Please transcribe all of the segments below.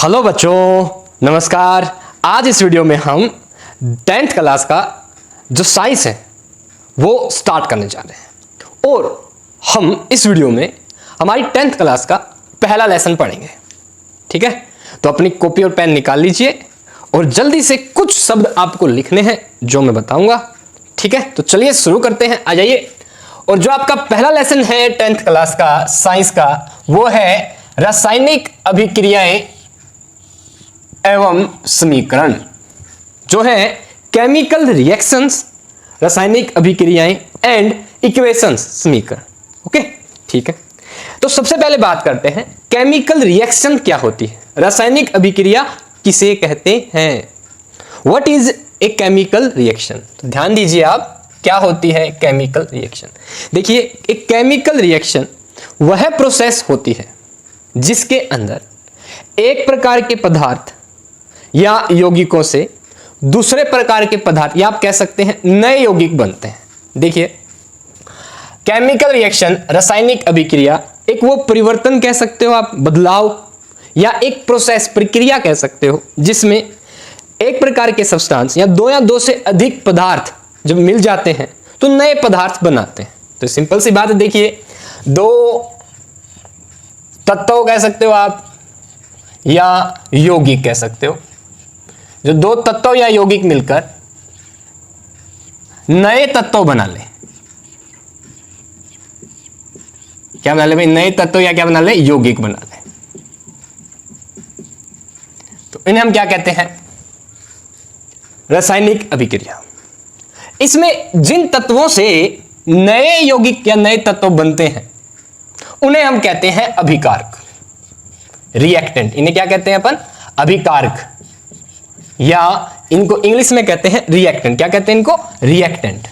Hello बच्चों, नमस्कार। आज इस वीडियो में हम 10th क्लास का जो साइंस है वो स्टार्ट करने जा रहे हैं और हम इस वीडियो में हमारी 10th क्लास का पहला लेसन पढ़ेंगे। ठीक है, तो अपनी कॉपी और पेन निकाल लीजिए और जल्दी से कुछ शब्द आपको लिखने हैं जो मैं बताऊंगा। ठीक है, तो चलिए शुरू करते हैं। आ जाइए। और जो आपका पहला लेसन है 10th क्लास का साइंस का वो है रासायनिक अभिक्रियाएं एवं समीकरण, जो है केमिकल रिएक्शंस, रासायनिक अभिक्रियाएं एंड इक्वेशंस, समीकरण। ओके, ठीक है। तो सबसे पहले बात करते हैं केमिकल रिएक्शन क्या होती है, रासायनिक अभिक्रिया किसे कहते हैं। What is a chemical reaction. तो ध्यान दीजिए आप, क्या होती है केमिकल रिएक्शन। देखिए, एक केमिकल रिएक्शन वह प्रोसेस होती है जिसके अंदर एक प्रकार के पदार्थ या यौगिकों से दूसरे प्रकार के पदार्थ या आप कह सकते हैं नए यौगिक बनते हैं। देखिए, केमिकल रिएक्शन, रासायनिक अभिक्रिया एक वो परिवर्तन कह सकते हो आप, बदलाव, या एक प्रोसेस, प्रक्रिया कह सकते हो, जिसमें एक प्रकार के सब्सटेंस या दो से अधिक पदार्थ जब मिल जाते हैं तो नए पदार्थ बनाते हैं। तो सिंपल सी बात है। देखिए, दो तत्व कह सकते हो आप या यौगिक कह सकते हो। जो दो तत्व या यौगिक मिलकर नए तत्व बना ले, क्या बना ले भाई, नए तत्व या क्या बना ले, यौगिक बना ले, तो इन्हें हम क्या कहते हैं, रासायनिक अभिक्रिया। इसमें जिन तत्वों से नए यौगिक या नए तत्व बनते हैं उन्हें हम कहते हैं अभिकारक, रिएक्टेंट। इन्हें क्या कहते हैं अपन, अभिकारक, या इनको इंग्लिश में कहते हैं रिएक्टेंट। क्या कहते हैं इनको, रिएक्टेंट।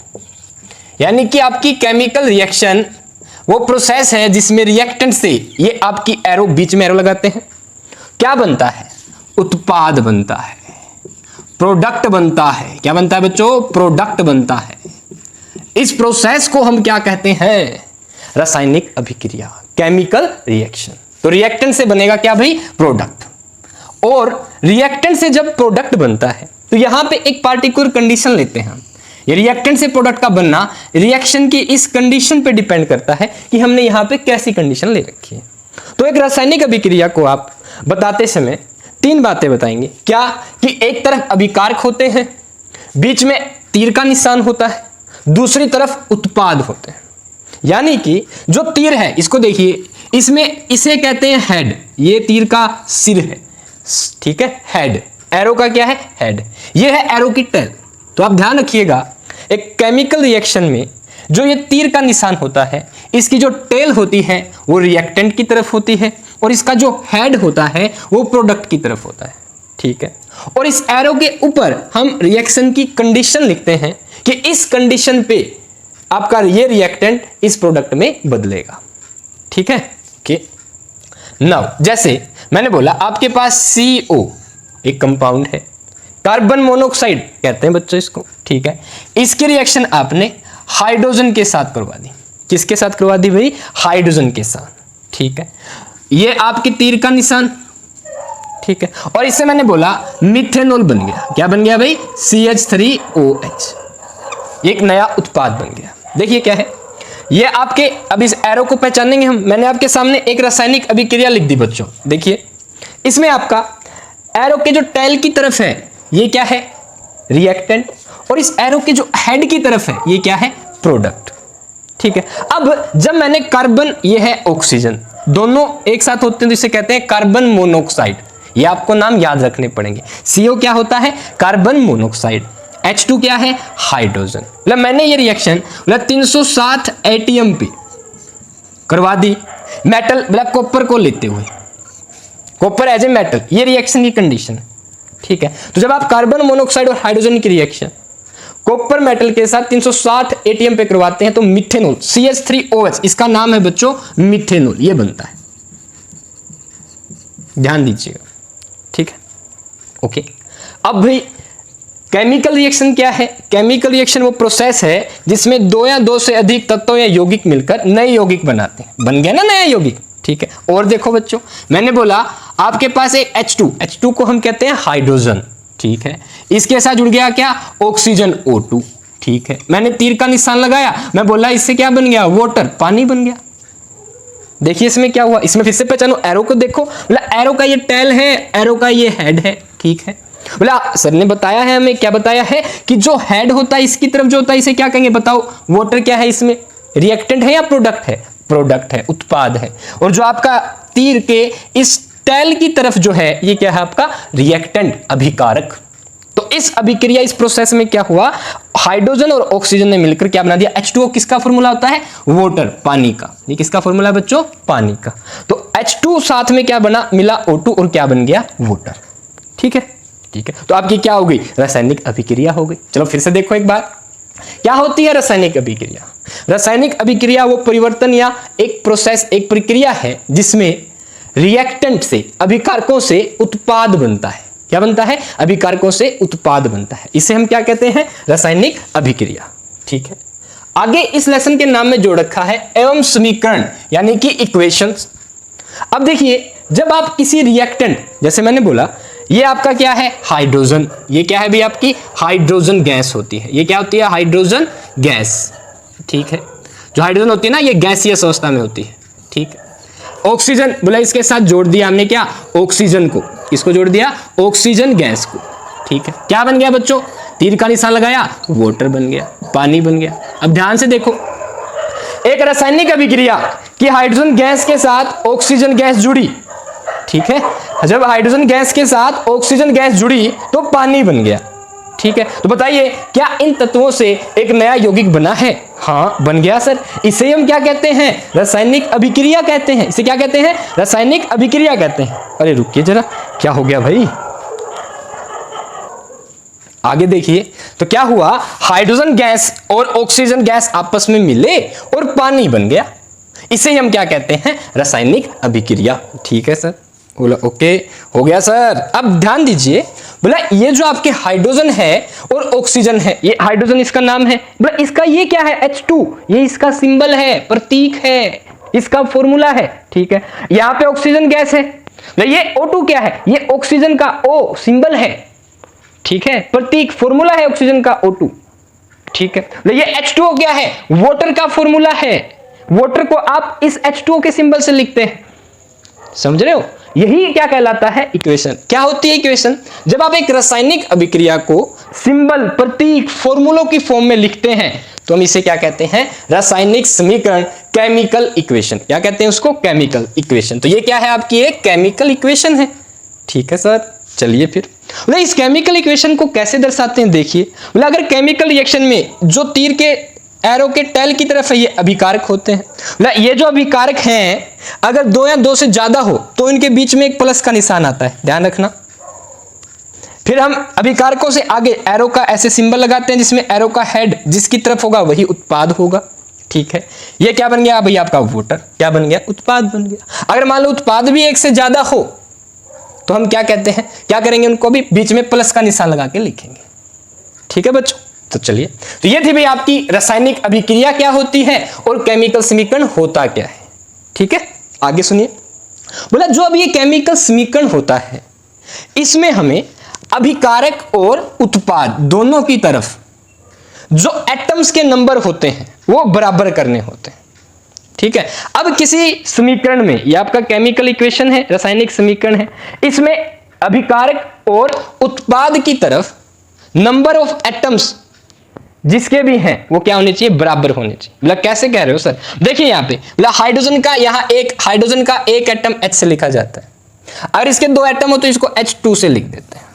यानी कि आपकी केमिकल रिएक्शन वो प्रोसेस है जिसमें रिएक्टेंट से, ये आपकी एरो, बीच में एरो लगाते हैं, क्या बनता है, उत्पाद बनता है, प्रोडक्ट बनता है। क्या बनता है बच्चों, प्रोडक्ट बनता है। इस प्रोसेस को हम क्या कहते हैं, रासायनिक अभिक्रिया, केमिकल रिएक्शन। तो रिएक्टेंट से बनेगा क्या भाई, प्रोडक्ट। और रिएक्टेंट से जब प्रोडक्ट बनता है तो यहां पे एक पार्टिकुलर कंडीशन लेते हैं हम। ये रिएक्टेंट से प्रोडक्ट का बनना रिएक्शन की इस कंडीशन पे डिपेंड करता है कि हमने यहां पे कैसी कंडीशन ले रखी है। तो एक रासायनिक अभिक्रिया को आप बताते समय तीन बातें बताएंगे। क्या कि एक तरफ अभिकारक होते हैं, बीच में तीर का निशान होता है, दूसरी तरफ उत्पाद होते हैं। यानी कि जो तीर है, इसको देखिए, इसमें इसे कहते हैं हेड, ये तीर का सिर है, ठीक है, हेड। एरो का क्या है, हेड। ये है एरो की टेल। तो आप ध्यान रखिएगा, एक केमिकल रिएक्शन में जो ये तीर का निशान होता है, इसकी जो टेल होती है वो रिएक्टेंट की तरफ होती है और इसका जो हेड होता है वो प्रोडक्ट की तरफ होता है। ठीक है, और इस एरो के ऊपर हम रिएक्शन की कंडीशन लिखते हैं कि इस कंडीशन पे आपका ये रिएक्टेंट इस प्रोडक्ट में बदलेगा। ठीक है, ओके। नाउ जैसे मैंने बोला, आपके पास CO एक कंपाउंड है, कार्बन मोनोऑक्साइड कहते हैं बच्चों इसको। ठीक है, इसकी रिएक्शन आपने हाइड्रोजन के साथ करवा दी। किसके साथ करवा दी भाई, हाइड्रोजन के साथ। ठीक है, ये आपकी तीर का निशान। ठीक है, और इससे मैंने बोला मिथेनॉल बन गया। क्या बन गया भाई, CH3OH, एक नया उत्पाद बन गया। देखिए क्या है ये आपके, अब इस एरो को पहचानेंगे हम। मैंने आपके सामने एक रासायनिक अभिक्रिया लिख दी बच्चों। देखिए, इसमें आपका एरो के जो टेल की तरफ है ये क्या है, रिएक्टेंट, और इस एरो के जो हेड की तरफ है ये क्या है, प्रोडक्ट। ठीक है, अब जब मैंने कार्बन, ये है ऑक्सीजन, दोनों एक साथ होते हैं तो इसे कहते हैं कार्बन मोनोऑक्साइड। ये आपको नाम याद रखने पड़ेंगे। CO क्या होता है, कार्बन मोनोऑक्साइड। H2 क्या है, हाइड्रोजन। मतलब मैंने ये रिएक्शन 360 ATM पे करवा दी, मेटल मतलब कॉपर को लेते हुए, कॉपर एज ए मेटल, ये रिएक्शन की कंडीशन है। ठीक है, तो जब आप कार्बन मोनोऑक्साइड और हाइड्रोजन की रिएक्शन कॉपर मेटल के साथ 360 ATM पे करवाते हैं तो मिथेनॉल, CH3OH, इसका नाम है बच्चों मिथेनॉल, ये बनता है। ध्यान दीजिएगा। ठीक है, ओके। अब भाई केमिकल रिएक्शन क्या है, केमिकल रिएक्शन वो प्रोसेस है जिसमें दो से अधिक तत्व या यौगिक मिलकर नए यौगिक बनाते हैं। बन गया ना नया यौगिक। ठीक है, और देखो बच्चों, मैंने बोला आपके पास एक H2 को हम कहते हैं हाइड्रोजन, ठीक है। इसके साथ जुड़ गया क्या, ऑक्सीजन O2, ठीक है। मैंने तीर का निशान लगाया, मैं बोला इससे क्या बन गया, वाटर, पानी बन गया। देखिए इसमें क्या हुआ, इसमें फिर से पहचानो, एरो को देखो, बोला एरो का ये टेल है, एरो का ये हेड है, ठीक है। बोला सर ने बताया है हमें, क्या बताया है कि जो हेड होता है इसकी तरफ जो होता है इसे क्या कहेंगे, बताओ। वाटर क्या है इसमें, रिएक्टेंट है या प्रोडक्ट है, प्रोडक्ट है, उत्पाद है। और जो आपका तीर के इस टेल की तरफ जो है ये क्या है आपका, रिएक्टेंट, अभिकारक। तो इस अभिक्रिया, इस प्रोसेस में क्या हुआ, हाइड्रोजन और ऑक्सीजन ने मिलकर क्या बना दिया, H2O। किसका फॉर्मूला होता है, वाटर, पानी का। ये किसका फॉर्मूला है बच्चों, पानी का। तो H2 साथ में क्या बना, मिला O2 और क्या बन गया, वाटर, ठीक है, ठीक है। तो आपकी क्या हो गई, रासायनिक अभिक्रिया हो गई। चलो फिर से देखो एक बार, क्या होती है रासायनिक अभिक्रिया। रासायनिक अभिक्रिया वो परिवर्तन या एक प्रोसेस, एक प्रक्रिया है जिसमें रिएक्टेंट से, अभिकारकों से उत्पाद बनता है। क्या बनता है, अभिकारकों से उत्पाद बनता है। इसे हम क्या कहते हैं, रासायनिक अभिक्रिया, ठीक है। आगे इस लेसन के नाम में जोड़ रखा है एवं समीकरण, यानी कि इक्वेशंस। अब देखिए, जब आप किसी रिएक्टेंट, जैसे मैंने बोला ये आपका क्या है, हाइड्रोजन, ये क्या है भी आपकी हाइड्रोजन गैस होती है। ये क्या होती है, हाइड्रोजन गैस, ठीक है। जो हाइड्रोजन होती है ना, ये गैसीय अवस्था में होती है, ठीक है। ऑक्सीजन, बोला इसके साथ जोड़ दिया हमने क्या, ऑक्सीजन को, किसको जोड़ दिया, ऑक्सीजन गैस को, ठीक है। क्या बन गया बच्चों, तीर का निशान लगाया, वाटर बन गया, पानी बन गया। अब ध्यान से देखो, एक रासायनिक अभिक्रिया कि हाइड्रोजन गैस के साथ ऑक्सीजन गैस जुड़ी, ठीक है। जब हाइड्रोजन गैस के साथ ऑक्सीजन गैस जुड़ी तो पानी बन गया, ठीक है। तो बताइए क्या इन तत्वों से एक नया यौगिक बना है, हाँ बन गया सर। इसे हम क्या कहते हैं, रासायनिक अभिक्रिया कहते हैं। इसे क्या कहते हैं, रासायनिक अभिक्रिया कहते हैं। अरे रुकिए जरा, क्या हो गया भाई, आगे देखिए। तो क्या हुआ, हाइड्रोजन गैस और ऑक्सीजन गैस आपस में मिले और पानी बन गया। इसे हम क्या कहते हैं, रासायनिक अभिक्रिया, ठीक है सर। बोला ओके, हो गया सर। अब ध्यान दीजिए, बोला ये जो आपके हाइड्रोजन है और ऑक्सीजन है, ये हाइड्रोजन इसका नाम है, बोला इसका ये क्या है, H2, ये इसका सिंबल है, प्रतीक है, इसका फॉर्मूला है, ठीक है। यहाँ पे ऑक्सीजन गैस है, ये O2 क्या है, ये ऑक्सीजन का O सिंबल है, ठीक है, प्रतीक, फॉर्मूला है ऑक्सीजन का O2, ठीक है। ये H2O क्या है, वाटर का फॉर्मूला है, वाटर को आप इस H2O के सिंबल से लिखते हैं, समझ रहे हो। यही क्या कहलाता है, इक्वेशन। क्या होती है इक्वेशन, जब आप एक रासायनिक अभिक्रिया को सिंबल, प्रतीक, फॉर्मूलों की फॉर्म में लिखते हैं तो हम इसे क्या कहते हैं, रासायनिक समीकरण, केमिकल इक्वेशन। क्या कहते हैं उसको, केमिकल इक्वेशन। तो ये क्या है, आपकी एक केमिकल इक्वेशन है, ठीक है सर। चलिए फिर बोले इस केमिकल इक्वेशन को कैसे दर्शाते हैं, देखिए। बोले अगर केमिकल रिएक्शन में जो तीर के एरो के टेल की तरफ है ये अभिकारक होते हैं। ये जो अभिकारक हैं अगर दो या दो से ज्यादा हो तो इनके बीच में एक प्लस का निशान आता है, ध्यान रखना। फिर हम अभिकारकों से आगे एरो का ऐसे सिंबल लगाते हैं जिसमें एरो का हेड जिसकी तरफ होगा वही उत्पाद होगा, ठीक है। ये क्या बन गया भाई आपका वाटर, क्या बन गया, उत्पाद बन गया। अगर मान लो उत्पाद भी एक से ज्यादा हो तो हम क्या कहते हैं, क्या करेंगे, उनको भी बीच में प्लस का निशान लगा के लिखेंगे, ठीक है बच्चों। तो चलिए, तो ये थी भाई आपकी रासायनिक अभिक्रिया क्या होती है और केमिकल समीकरण होता क्या है, ठीक है। आगे सुनिए, बोला जो अब ये केमिकल समीकरण होता है इसमें हमें अभिकारक और उत्पाद दोनों की तरफ जो एटम्स के नंबर होते हैं वो बराबर करने होते हैं, ठीक है। अब किसी समीकरण में, ये आपका केमिकल इक्वेशन है, रासायनिक समीकरण है, इसमें अभिकारक और उत्पाद की तरफ नंबर ऑफ एटम्स जिसके भी हैं वो क्या होने चाहिए, बराबर होने चाहिए। मतलब कैसे कह रहे हो सर, देखिए यहाँ पे मतलब हाइड्रोजन का, यहाँ एक हाइड्रोजन का एक एटम H से लिखा जाता है, अगर इसके दो एटम हो तो इसको H2 से लिख देते हैं,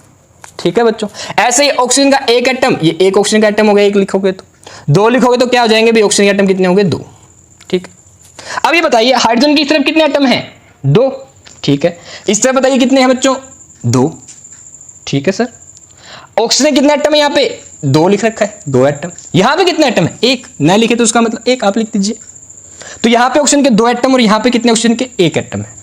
ठीक है बच्चों। ऐसे ही ऑक्सीजन का एक एटम, ये एक ऑक्सीजन का एटम हो गया, एक लिखोगे तो, दो लिखोगे तो क्या हो जाएंगे भाई, ऑक्सीजन के एटम कितने होंगे, दो, ठीक। अब ये बताइए हाइड्रोजन की तरफ कितने एटम है, दो, ठीक है। इस तरफ बताइए कितने हैं बच्चों, दो, ठीक है सर। ऑक्सीजन कितने एटम है, यहाँ पे दो लिख रखा है, दो एटम। यहां पे कितने एटम है, एक, न लिखे तो उसका मतलब एक आप लिख दीजिए। तो यहां पे ऑक्सीजन के दो एटम और यहां पे कितने ऑक्सीजन के एक एटम है।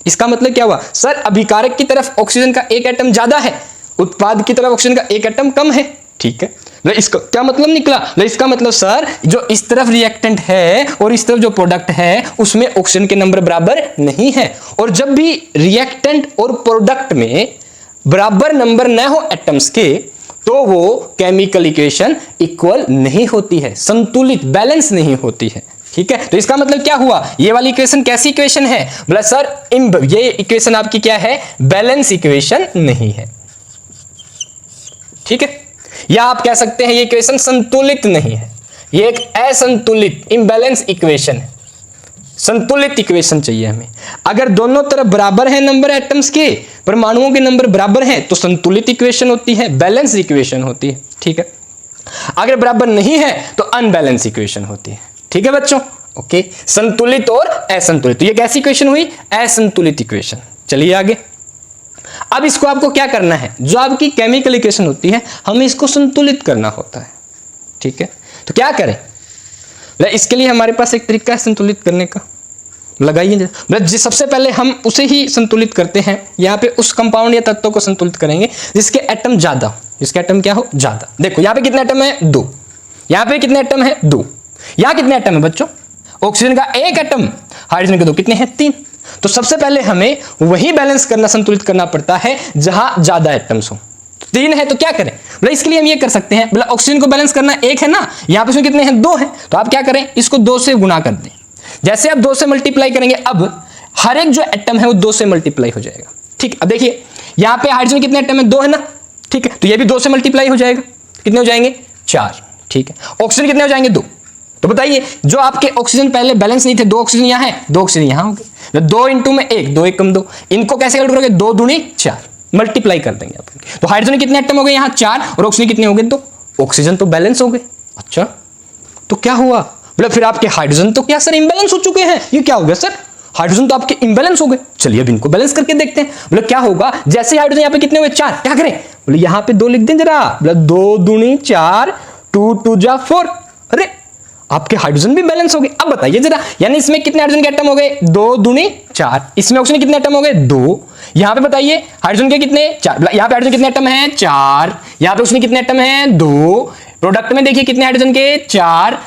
इसका मतलब क्या हुआ सर, अभिकारक की तरफ ऑक्सीजन का एक एटम ज्यादा है, उत्पाद की तरफ ऑक्सीजन का एक एटम कम है, ठीक है, इसका क्या मतलब निकला? इसका मतलब सर जो इस तरफ रिएक्टेंट है और इस तरफ जो प्रोडक्ट है उसमें ऑक्सीजन के नंबर बराबर नहीं है। और जब भी रिएक्टेंट और प्रोडक्ट में बराबर नंबर न हो एटम्स के तो वो केमिकल इक्वेशन इक्वल नहीं होती है, संतुलित बैलेंस नहीं होती है। ठीक है, तो इसका मतलब क्या हुआ? ये वाली इक्वेशन कैसी इक्वेशन है? बोला सर ये इक्वेशन आपकी क्या है? बैलेंस इक्वेशन नहीं है। ठीक है, या आप कह सकते हैं ये इक्वेशन संतुलित नहीं है, ये एक असंतुलित इम्बैलेंस इक्वेशन है। संतुलित इक्वेशन चाहिए हमें। अगर दोनों तरफ बराबर है नंबर एटम्स के, परमाणुओं के नंबर बराबर हैं तो संतुलित इक्वेशन होती है, बैलेंस इक्वेशन होती है। ठीक है, अगर बराबर नहीं है तो अनबैलेंस इक्वेशन होती है। ठीक है बच्चों, ओके, संतुलित और असंतुलित, तो ये कैसी इक्वेशन हुई? असंतुलित इक्वेशन। चलिए आगे। अब इसको आपको क्या करना है? जो आपकी केमिकल इक्वेशन होती है हमें इसको संतुलित करना होता है। ठीक है, तो क्या करें? इसके लिए हमारे पास एक तरीका है संतुलित करने का, लगाइए। सबसे पहले हम उसे ही संतुलित करते हैं। यहाँ पे उस कंपाउंड या तत्व को संतुलित करेंगे जिसके एटम ज्यादा, जिसके एटम क्या हो? ज्यादा। देखो यहाँ पे कितने एटम है? 2। यहाँ पे कितने एटम है? 2। यहाँ कितने एटम है बच्चों? ऑक्सीजन का 1 एटम, हाइड्रोजन के 2, कितने हैं? 3। तो सबसे पहले हमें वही बैलेंस करना, संतुलित करना पड़ता है जहां ज्यादा एटम्स हो। 3 है तो क्या करें? बोला इसके लिए हम ये कर सकते हैं, बोला ऑक्सीजन को बैलेंस करना 1 है ना, यहाँ पे कितने हैं? 2 हैं, तो आप क्या करें? इसको 2 से गुणा कर दें। जैसे आप 2 से मल्टीप्लाई करेंगे, अब हर एक जो एटम है वो 2 से मल्टीप्लाई हो जाएगा। ठीक, अब देखिए यहाँ पे हाइड्रोजन कितने एटम है? 2 है ना। ठीक है, तो ये भी 2 से मल्टीप्लाई हो जाएगा। कितने हो जाएंगे? 4। ठीक है, ऑक्सीजन कितने हो जाएंगे? 2। तो बताइए जो आपके ऑक्सीजन पहले बैलेंस नहीं थे, 2 ऑक्सीजन यहाँ है, 2 ऑक्सीजन यहाँ होंगे, 2 इंटू में 1, 2 1 कम 2, इनको कैसे कैलकुलेट करोगे? 2 दूनी 4, मल्टीप्लाई कर देंगे आप। तो हाइड्रोजन कितने एटम हो गए यहाँ? 4, और ऑक्सीजन कितने हो गए? 2। ऑक्सीजन तो बैलेंस हो गए। अच्छा, तो क्या हुआ? बोले फिर आपके हाइड्रोजन तो क्या सर इम्बैलेंस हो चुके हैं? ये क्या हो गया सर? हाइड्रोजन तो आपके इम्बैलेंस हो गए। चलिए अब इनको बैलेंस करके देखते हैं। बोले क्या होगा? जैसे हाइड्रोजन यहाँ पे कितने हुए? 4, क्या करें? बोले यहाँ पे 2 लिख दें जरा। बोले 2 दूनी 4, 2 2 जा 4। अरे आपके हाइड्रोजन भी बैलेंस हो गए। अब बताइए जरा, यानी इसमें कितने हाइड्रोजन के एटम हो गए? 2 दूनी 4। इसमें ऑक्सीजन कितने एटम हो गए? 2। यहाँ पे बताइए हाइड्रोजन के कितने? 4। यहाँ पे हाइड्रोजन कितने एटम हैं? 4। यहाँ पे ऑक्सीजन कितने एटम हैं? 2। प्रोडक्ट में देखिए कितने हाइड्रोजन के? 4।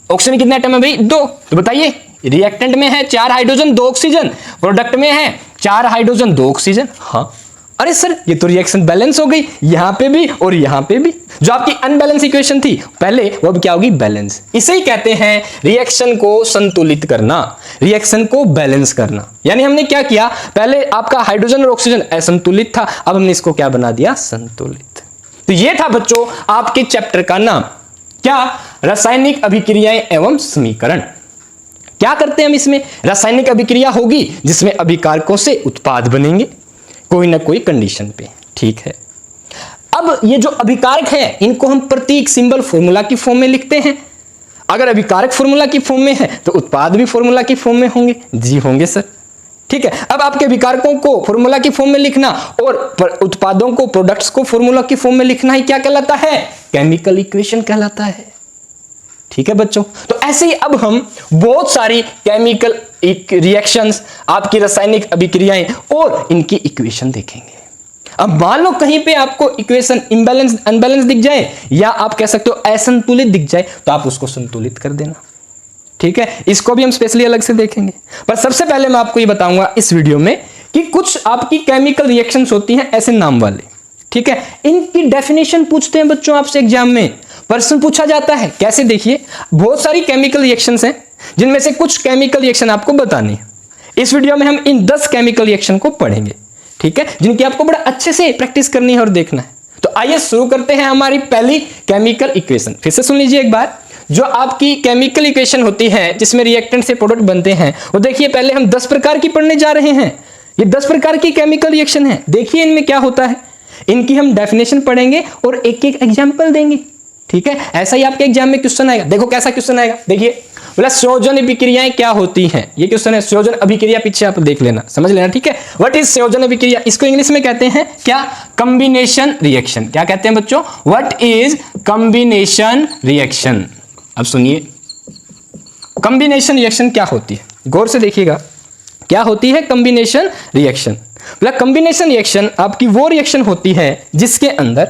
ऑक्सीजन कितने एटम है भाई? 2। तो बताइए रिएक्टेंट में है 4 हाइड्रोजन 2 ऑक्सीजन, प्रोडक्ट में है 4 हाइड्रोजन 2 ऑक्सीजन। हाँ, अरे सर ये तो रिएक्शन बैलेंस हो गई, यहां पे भी और यहां पे भी। जो आपकी अनबैलेंस इक्वेशन थी पहले, वो अब क्या होगी? बैलेंस। इसे ही कहते हैं रिएक्शन को संतुलित करना, रिएक्शन को बैलेंस करना। यानी हमने क्या किया? पहले आपका हाइड्रोजन और ऑक्सीजन असंतुलित था, अब हमने इसको क्या बना दिया? संतुलित। तो ये था बच्चों आपके चैप्टर का नाम, क्या? रासायनिक अभिक्रियाएं एवं समीकरण। क्या करते हैं हम इसमें? रासायनिक अभिक्रिया होगी जिसमें अभिकारकों से उत्पाद बनेंगे कोई ना कोई कंडीशन पे। ठीक है, अब ये जो अभिकारक है इनको हम प्रतीक, सिंबल, फॉर्मूला की फॉर्म में लिखते हैं। अगर अभिकारक फॉर्मूला की फॉर्म में है तो उत्पाद भी फॉर्मूला की फॉर्म में होंगे। जी होंगे सर। ठीक है, अब आपके अभिकारकों को फॉर्मूला की फॉर्म में लिखना और उत्पादों को, प्रोडक्ट्स को फॉर्मूला की फॉर्म में लिखना ही क्या कहलाता है? केमिकल इक्वेशन कहलाता है। ठीक है बच्चों, तो ऐसे ही अब हम बहुत सारी केमिकल रिएक्शंस, आपकी रासायनिक अभिक्रियाएं और इनकी इक्वेशन देखेंगे। अब मान लो कहीं पे आपको इक्वेशन इम्बैलेंस, अनबैलेंस दिख जाए, या आप कह सकते हो असंतुलित दिख जाए, तो आप उसको संतुलित कर देना। ठीक है, इसको भी हम स्पेशली अलग से देखेंगे। पर सबसे पहले मैं आपको ये बताऊंगा इस वीडियो में कि कुछ आपकी केमिकल रिएक्शंस होती हैं ऐसे नाम वाले। ठीक है, इनकी डेफिनेशन पूछते हैं बच्चों आपसे एग्जाम में, प्रश्न पूछा जाता है। कैसे? देखिए, बहुत सारी केमिकल रिएक्शंस हैं जिनमें से कुछ केमिकल रिएक्शन आपको बतानी है। इस वीडियो में हम इन 10 केमिकल रिएक्शन को पढ़ेंगे। ठीक है, जिनकी आपको बड़ा अच्छे से प्रैक्टिस करनी है और देखना है। तो आइए शुरू करते हैं हमारी पहली केमिकल इक्वेशन। फिर से सुन लीजिए एक बार। जो आपकी केमिकल इक्वेशन होती है जिसमें रिएक्टेंट से प्रोडक्ट बनते हैं, वो देखिए पहले हम 10 प्रकार की पढ़ने जा रहे हैं। ये 10 प्रकार की केमिकल रिएक्शन है। देखिए इनमें क्या होता है, इनकी हम डेफिनेशन पढ़ेंगे और एक एक एग्जाम्पल देंगे। ठीक है, ऐसा ही आपके एग्जाम में क्वेश्चन आएगा। देखो कैसा क्वेश्चन आएगा, देखिए बोला संयोजन अभिक्रियाएं क्या होती हैं। ये क्वेश्चन है, संयोजन अभिक्रिया पीछे आप देख लेना, समझ लेना। ठीक है, व्हाट इज संयोजन अभिक्रिया? इसको इंग्लिश में कहते हैं क्या? Combination reaction. क्या कहते हैं बच्चों? What is combination reaction. अब सुनिए, कॉम्बिनेशन रिएक्शन क्या होती है, गौर से देखिएगा। क्या होती है कॉम्बिनेशन रिएक्शन? बोला कॉम्बिनेशन रिएक्शन आपकी वो रिएक्शन होती है जिसके अंदर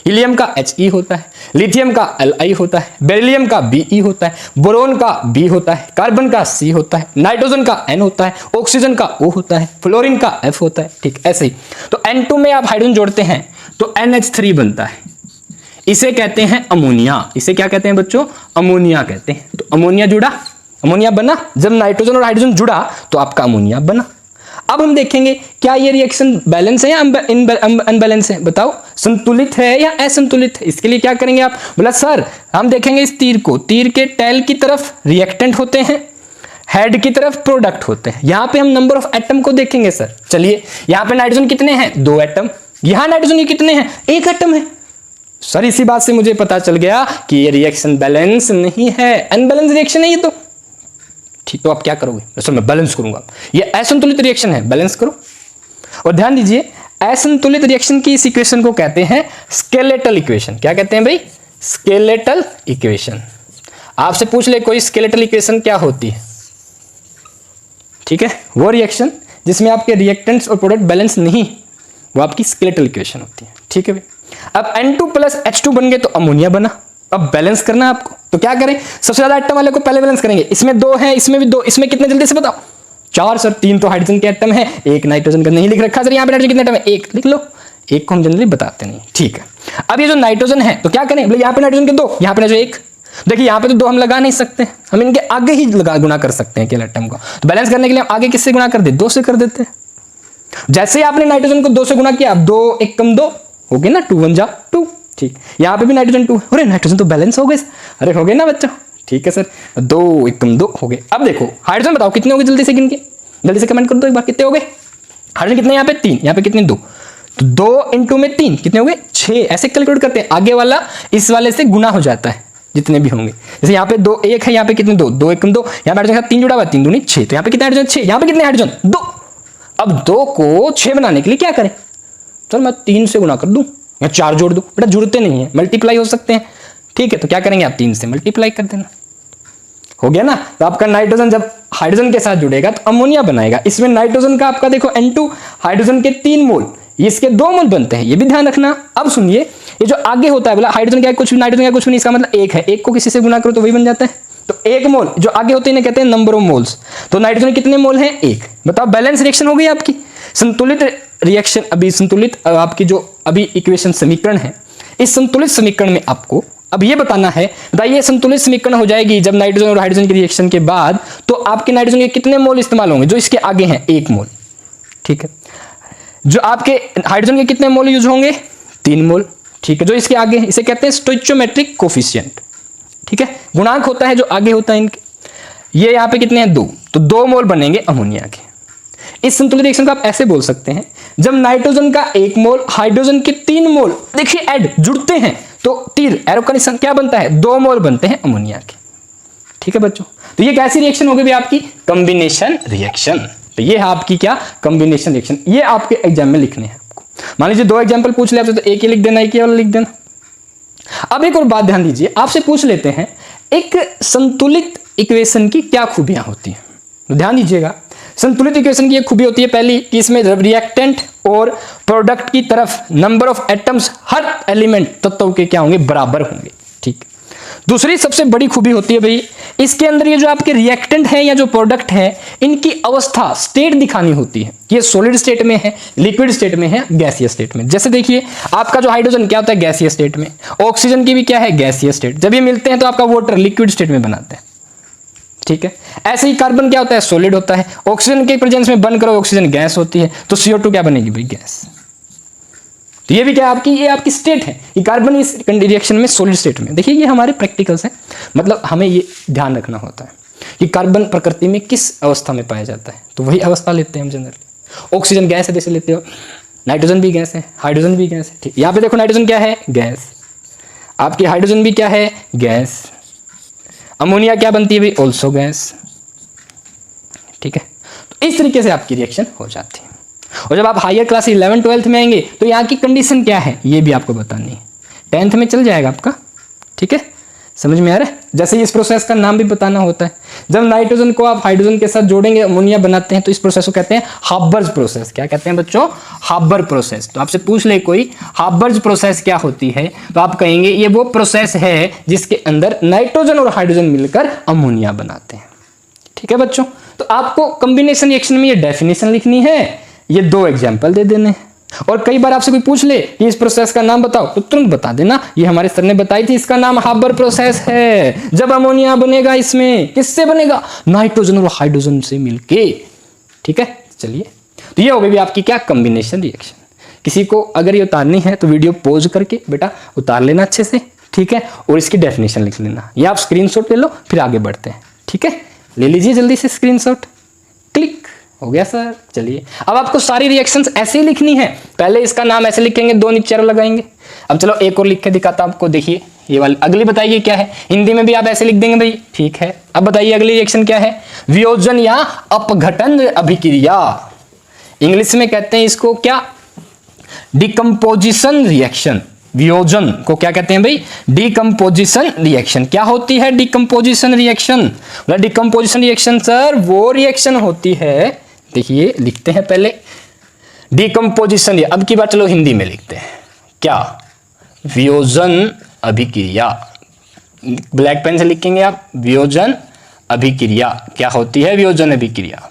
हीलियम का He होता है, लिथियम का Li होता है, बेरिलियम का Be होता है, बोरोन का B होता है, कार्बन का C होता है, नाइट्रोजन का N होता है, ऑक्सीजन का O होता है, फ्लोरीन का F होता है। ठीक, ऐसे ही तो N2 में आप हाइड्रोजन जोड़ते हैं तो NH3 बनता है, इसे कहते हैं अमोनिया। इसे क्या कहते हैं बच्चों? अमोनिया कहते हैं। तो अमोनिया जुड़ा, अमोनिया बना, जब नाइट्रोजन और हाइड्रोजन जुड़ा तो आपका अमोनिया बना। अब हम देखेंगे क्या ये रिएक्शन बैलेंस है या अनबैलेंस है, बताओ, संतुलित है या असंतुलित है। इसके लिए क्या करेंगे आप? बोला सर हम देखेंगे इस तीर को, तीर के टेल की तरफ रिएक्टेंट होते हैं, हेड की तरफ प्रोडक्ट होते हैं। यहां पे हम नंबर ऑफ एटम को देखेंगे सर। चलिए यहां पे नाइट्रोजन कितने हैं? 2 एटम। यहां नाइट्रोजन के कितने हैं? 1 एटम है। सर इसी बात से मुझे पता चल गया कि ये रिएक्शन बैलेंस नहीं है, अनबैलेंस रिएक्शन है ये तो। ठीक, तो आप क्या करोगे? सर मैं बैलेंस करूंगा। ये असंतुलित रिएक्शन है, बैलेंस करो। और ध्यान दीजिए असंतुलित रिएक्शन की इस इक्वेशन को कहते हैं स्केलेटल इक्वेशन। क्या कहते हैं भाई? Skeletal equation. आपसे पूछ ले कोई स्केलेटल इक्वेशन क्या होती है? ठीक है, वो रिएक्शन जिसमें आपके रिएक्टेंट्स और प्रोडक्ट बैलेंस नहीं, वो आपकी स्केलेटल इक्वेशन होती है। ठीक है भाई, अब N2 + H2 बन गए तो अमोनिया बना। अब बैलेंस करना है आपको, तो क्या करें? सबसे ज्यादा एटम वाले को पहले बैलेंस करेंगे। इसमें 2 है, इसमें भी 2, इसमें कितने जल्दी से बताओ? 4 सर। 3 तो हाइड्रोजन के एटम है, 1 नाइट्रोजन का नहीं लिख रखा सर। यहाँ पे नाइट्रोजन कितने एटम है? 1 लिख लो। 1 को हम जनरली बताते नहीं। ठीक है, अब ये जो नाइट्रोजन है तो क्या करें? यहाँ पे नाइट्रोजन के 2, यहाँ पे नाइट्रोजन 1। देखिए यहाँ पे तो 2 हम लगा नहीं सकते, हम इनके आगे ही गुना कर सकते हैं केवल एटम को। तो बैलेंस करने के लिए हम आगे किससे गुना कर दे? 2 से कर देते हैं। जैसे ही आपने नाइट्रोजन को 2 से गुना किया, अब 2 1 कम 2 हो गए ना, 2 1 जा 2। ठीक, यहाँ पे भी नाइट्रोजन 2 है। अरे नाइट्रोजन तो बैलेंस हो गए। अरे हो गए ना बच्चों? ठीक है सर, 2 1 कम 2 हो गए। अब देखो हाइड्रोजन बताओ कितने हो गए? जल्दी से गिन के, जल्दी से कमेंट कर दो एक बार, कितने हो गए हाइड्रोजन? कितने यहाँ पे? 3, यहाँ पे कितने? 2। तो 2 × में 3 कितने हो गए? 6। ऐसे कैलकुलेट करते हैं, आगे वाला इस वाले से गुना हो जाता है जितने भी होंगे। जैसे यहाँ पे 2 1 है, यहाँ पे कितने? 2 2 1 कम 2, यहाँ पे हाइड्रोजन 3 जुड़ा हुआ, 3 दूनी 6। तो यहाँ पे कितने हाइड्रोजन? 6। यहाँ पे कितने हाइड्रोजन? 2। अब 2 को 6 बनाने के लिए क्या करें? चल मैं 3 से गुना कर दूं या 4 जोड़ दूं। बेटा जुड़ते नहीं है, मल्टीप्लाई हो सकते हैं। ठीक है, तो क्या करेंगे आप? 3 से मल्टीप्लाई कर देना, हो गया ना। तो आपका नाइट्रोजन जब हाइड्रोजन के साथ जुड़ेगा तो अमोनिया बनाएगा। इसमें नाइट्रोजन का आपका देखो N2, हाइड्रोजन के 3 मोल, इसके 2 मोल बनते हैं, ये भी ध्यान रखना। अब सुनिए, ये जो आगे होता है बोला हाइड्रोजन क्या कुछ भी, नाइट्रोजन क्या कुछ भी नहीं, इसका मतलब 1 है। 1 को किसी से गुना करो तो वही बन जाता है। तो 1 मोल जो आगे होते हैं इन्हें कहते हैं नंबर ऑफ मोल्स। तो नाइट्रोजन कितने मोल हैं? 1। बताओ बैलेंस रिएक्शन हो गई आपकी। संतुलित रिएक्शन, अभी संतुलित आपकी जो अभी इक्वेशन समीकरण है, इस संतुलित समीकरण में आपको अब ये बताना है, बताइए संतुलित समीकरण हो जाएगी जब नाइट्रोजन और हाइड्रोजन की रिएक्शन के बाद, तो आपके नाइट्रोजन के कितने मोल इस्तेमाल होंगे? जो इसके आगे हैं 1 मोल। ठीक है, जो आपके हाइड्रोजन के कितने मोल यूज होंगे? 3 मोल। ठीक है, जो इसके आगे, इसे कहते हैं स्टोइचियोमेट्रिक कोफिशिएंट। ठीक है, गुणांक होता है जो आगे होता है इनके। ये यहाँ पे कितने हैं? 2, तो 2 मोल बनेंगे अमोनिया के। इस संतुलित रिएक्शन को आप ऐसे बोल सकते हैं, जब नाइट्रोजन का 1 मोल, हाइड्रोजन के 3 मोल, देखिए ऐड जुड़ते हैं तो तीर एरो का निशान क्या बनता है? 2 मोल बनते हैं अमोनिया के। ठीक है बच्चों, तो ये कैसी रिएक्शन होगी भी आपकी? Combination reaction. तो ये है आपकी क्या? Combination reaction. ये आपके एग्जाम में लिखने हैं आपको। मान लीजिए 2 एग्जाम्पल पूछ ले आपसे, तो एक ही लिख देना, एक ही वाला लिख देना। अब एक और बात ध्यान दीजिए, आपसे पूछ लेते हैं एक संतुलित इक्वेशन की क्या खूबियां होती हैं। तो ध्यान दीजिएगा, संतुलित इक्वेशन की एक खूबी होती है पहली कि इसमें रिएक्टेंट और प्रोडक्ट की तरफ number of atoms her element तत्व के क्या होंगे? बराबर होंगे। ठीक, दूसरी सबसे बड़ी खूबी होती है भाई, इसके अंदर ये जो आपके रिएक्टेंट है या जो प्रोडक्ट है, इनकी अवस्था स्टेट दिखानी होती है। ये सॉलिड स्टेट में है, लिक्विड स्टेट में है, गैसीय स्टेट में। जैसे देखिए आपका जो हाइड्रोजन क्या होता है? गैसीय स्टेट में। ऑक्सीजन की भी क्या है? गैसीय स्टेट। जब ये मिलते हैं तो आपका वाटर लिक्विड स्टेट में बनाते हैं। ठीक है, ऐसे ही कार्बन क्या होता है? सॉलिड होता है। ऑक्सीजन के प्रेजेंस में बंद करो, ऑक्सीजन गैस होती है, तो CO2 क्या बनेगी भाई? गैस। तो ये भी क्या आपकी, ये आपकी स्टेट है कि कार्बन इस रिएक्शन में सॉलिड स्टेट में। देखिए ये हमारे प्रैक्टिकल्स हैं, मतलब हमें ये ध्यान रखना होता है कि कार्बन प्रकृति में किस अवस्था में पाया जाता है, तो वही अवस्था लेते हैं हम जनरली। ऑक्सीजन गैस है जैसे लेते हो, नाइट्रोजन भी गैस है, हाइड्रोजन भी गैस है। ठीक, यहाँ पे देखो नाइट्रोजन क्या है? गैस। आपकी हाइड्रोजन भी क्या है? गैस। अमोनिया क्या बनती है भाई? Also gas. ठीक है, तो इस तरीके से आपकी रिएक्शन हो जाती है। और जब आप हायर क्लास 11 12 में आएंगे तो यहाँ की कंडीशन क्या है ये भी आपको बतानी है। 10th में चल जाएगा आपका। ठीक है, समझ में आ रहा है? जैसे इस प्रोसेस का नाम भी बताना होता है। जब नाइट्रोजन को आप हाइड्रोजन के साथ जोड़ेंगे, अमोनिया बनाते हैं, तो इस प्रोसेस को कहते हैं हाबर्ज प्रोसेस। क्या कहते हैं बच्चों? हाबर प्रोसेस। तो आपसे पूछ ले कोई हाबर्ज प्रोसेस क्या होती है, तो आप कहेंगे ये वो प्रोसेस है जिसके अंदर नाइट्रोजन और हाइड्रोजन मिलकर अमोनिया बनाते हैं। ठीक है बच्चों, तो आपको कॉम्बिनेशन रिएक्शन में ये डेफिनेशन लिखनी है, ये 2 एग्जाम्पल दे देने हैं। और कई बार आपसे कोई पूछ ले कि इस प्रोसेस का नाम बताओ, तो तुरंत बता देना, ये हमारे सर ने बताई थी, इसका नाम हाबर प्रोसेस है। जब अमोनिया बनेगा इसमें, किससे बनेगा? नाइट्रोजन और हाइड्रोजन से मिलके। ठीक है, चलिए, तो ये हो गई आपकी क्या? Combination reaction. किसी को अगर ये उतारनी है तो वीडियो पॉज करके बेटा उतार लेना अच्छे से, ठीक है, और इसकी डेफिनेशन लिख लेना, या आप स्क्रीनशॉट ले लो, फिर आगे बढ़ते हैं। ठीक है, ले लीजिए जल्दी से स्क्रीनशॉट, क्लिक हो गया सर। चलिए, अब आपको सारी रिएक्शंस ऐसे ही लिखनी है। पहले इसका नाम ऐसे लिखेंगे, 2 नीचे एरो लगाएंगे। अब चलो एक और लिख के दिखाता हूं आपको, देखिए ये वाली। अगली बताइए क्या है? हिंदी में भी आप ऐसे लिख देंगे भाई, ठीक है। अब बताइए अगली रिएक्शन क्या है? वियोजन या अपघटन अभिक्रिया। इंग्लिश में कहते हैं इसको क्या? Decomposition reaction. वियोजन को क्या कहते हैं भाई? Decomposition reaction. क्या होती है decomposition reaction? Decomposition reaction sir वो रिएक्शन होती है, देखिए लिखते हैं पहले डिकम्पोजिशन। अब की बार चलो हिंदी में लिखते हैं, क्या? वियोजन अभिक्रिया। ब्लैक पेन से लिखेंगे आप, वियोजन अभिक्रिया। क्या होती है वियोजन अभिक्रिया?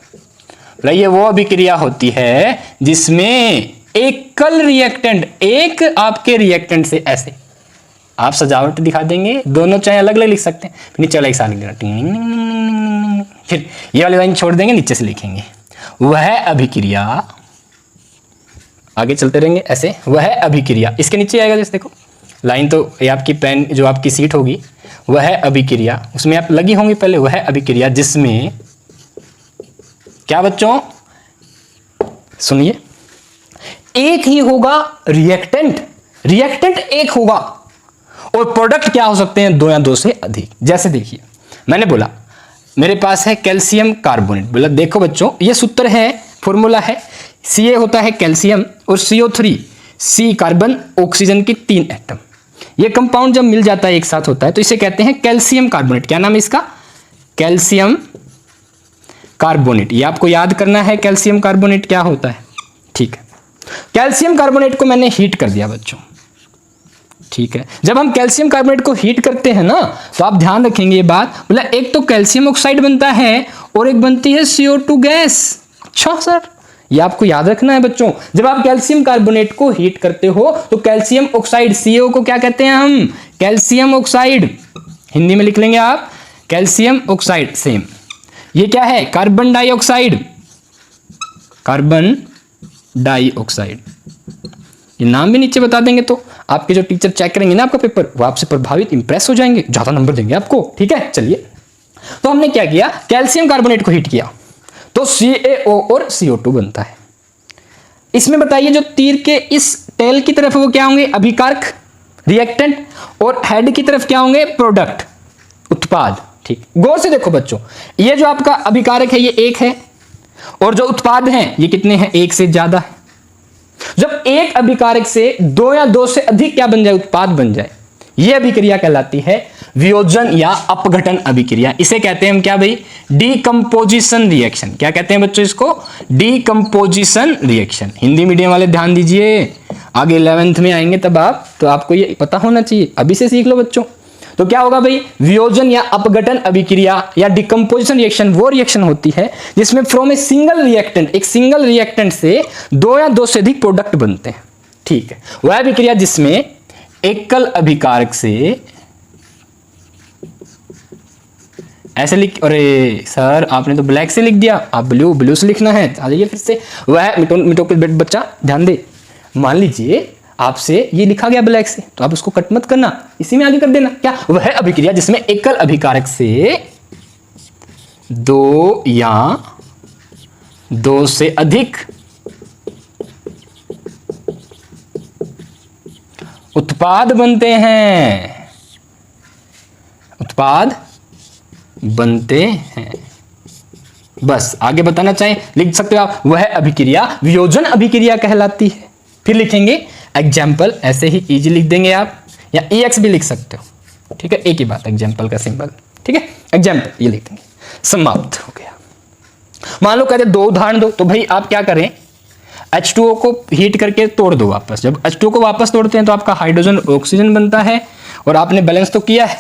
ये वो अभिक्रिया होती है जिसमें एकल रिएक्टेंट, एक आपके रिएक्टेंट से, ऐसे आप सजावट दिखा देंगे, दोनों चाहे अलग अलग लिख सकते हैं, नीचे वाला एक साथ लिख देना, फिर ये वाली लाइन छोड़ देंगे, नीचे से लिखेंगे वह अभिक्रिया। आगे चलते रहेंगे ऐसे, वह अभिक्रिया। इसके नीचे आएगा जैसे देखो लाइन, तो ये आपकी पेन जो आपकी सीट होगी, वह अभिक्रिया, उसमें आप लगी होंगी पहले, वह अभिक्रिया जिसमें क्या बच्चों? सुनिए, एक ही होगा रिएक्टेंट, रिएक्टेंट एक होगा, और प्रोडक्ट क्या हो सकते हैं? 2 या 2 से अधिक। जैसे देखिए मैंने बोला मेरे पास है कैल्शियम कार्बोनेट, बोला देखो बच्चों ये सूत्र है, फॉर्मूला है, Ca होता है कैल्शियम और CO3, C कार्बन, ऑक्सीजन की 3 एटम। ये कंपाउंड जब मिल जाता है एक साथ होता है तो इसे कहते हैं कैल्शियम कार्बोनेट। क्या नाम है इसका? Calcium carbonate. ये आपको याद करना है कैल्शियम कार्बोनेट क्या होता है। ठीक है, कैल्शियम कार्बोनेट को मैंने हीट कर दिया बच्चों, ठीक है। जब हम कैल्शियम कार्बोनेट को हीट करते हैं ना, तो आप ध्यान रखेंगे ये बात, बोला एक तो कैल्शियम ऑक्साइड बनता है और एक बनती है CO2 गैस। अच्छा सर, ये आपको याद रखना है बच्चों। जब आप कैल्शियम कार्बोनेट को हीट करते हो तो कैल्शियम ऑक्साइड, CO को क्या कहते हैं हम? Calcium oxide. हिंदी में लिख लेंगे आप कैल्शियम ऑक्साइड। सेम ये क्या है? Carbon dioxide, carbon dioxide. ये नाम भी नीचे बता देंगे तो आपके जो टीचर चेक करेंगे ना आपका पेपर, वो आपसे प्रभावित, इंप्रेस हो जाएंगे, ज्यादा नंबर देंगे आपको। ठीक है, चलिए, तो हमने क्या किया? कैल्शियम कार्बोनेट को हीट किया तो CaO और CO2 बनता है। इसमें बताइए जो तीर के इस टेल की तरफ वो क्या होंगे? अभिकारक, रिएक्टेंट, और हेड की तरफ क्या होंगे? प्रोडक्ट, उत्पाद। ठीक, गौर से देखो बच्चों, ये जो आपका अभिकारक है ये 1 है, और जो उत्पाद हैं ये कितने हैं? 1 से ज्यादा है। जब एक अभिकारक से 2 या 2 से अधिक क्या बन जाए? उत्पाद बन जाए, यह अभिक्रिया कहलाती है वियोजन या अपघटन अभिक्रिया। इसे कहते हैं हम क्या भाई? Decomposition reaction. क्या कहते हैं बच्चों इसको? Decomposition reaction. हिंदी मीडियम वाले ध्यान दीजिए, आगे 11th में आएंगे तब आप, तो आपको ये पता होना चाहिए, अभी से सीख लो बच्चों। तो क्या होगा भाई? वियोजन या अपघटन अभिक्रिया या डिकम्पोजिशन रिएक्शन वो रिएक्शन होती है जिसमें फ्रॉम ए सिंगल रिएक्टेंट, एक सिंगल रिएक्टेंट से 2 या 2 से अधिक प्रोडक्ट बनते हैं। ठीक है, वह अभिक्रिया जिसमें एकल अभिकारक से ऐसे लिख, अरे सर आपने तो ब्लैक से लिख दिया, आप ब्लू से लिखना है। आ जाइए फिर से, वह मिटो के बच्चा ध्यान दे, मान लीजिए आपसे ये लिखा गया ब्लैक से, तो आप उसको कट मत करना, इसी में आगे कर देना। क्या? वह अभिक्रिया जिसमें एकल अभिकारक से 2 या 2 से अधिक उत्पाद बनते हैं, उत्पाद बनते हैं। बस आगे बताना चाहें लिख सकते हो आप, वह अभिक्रिया वियोजन अभिक्रिया कहलाती है। फिर लिखेंगे एग्जाम्पल, ऐसे ही इजी लिख देंगे आप, या EX भी लिख सकते हो। ठीक है, एक ही बात, एग्जाम्पल का सिंबल, ठीक है, एग्जाम्पल ये लिख देंगे, समाप्त हो गया। मान लो कहते 2 उदाहरण दो, तो भाई आप क्या करें, H2O को हीट करके तोड़ दो वापस। जब H2O को वापस तोड़ते हैं तो आपका हाइड्रोजन ऑक्सीजन बनता है, और आपने बैलेंस तो किया है,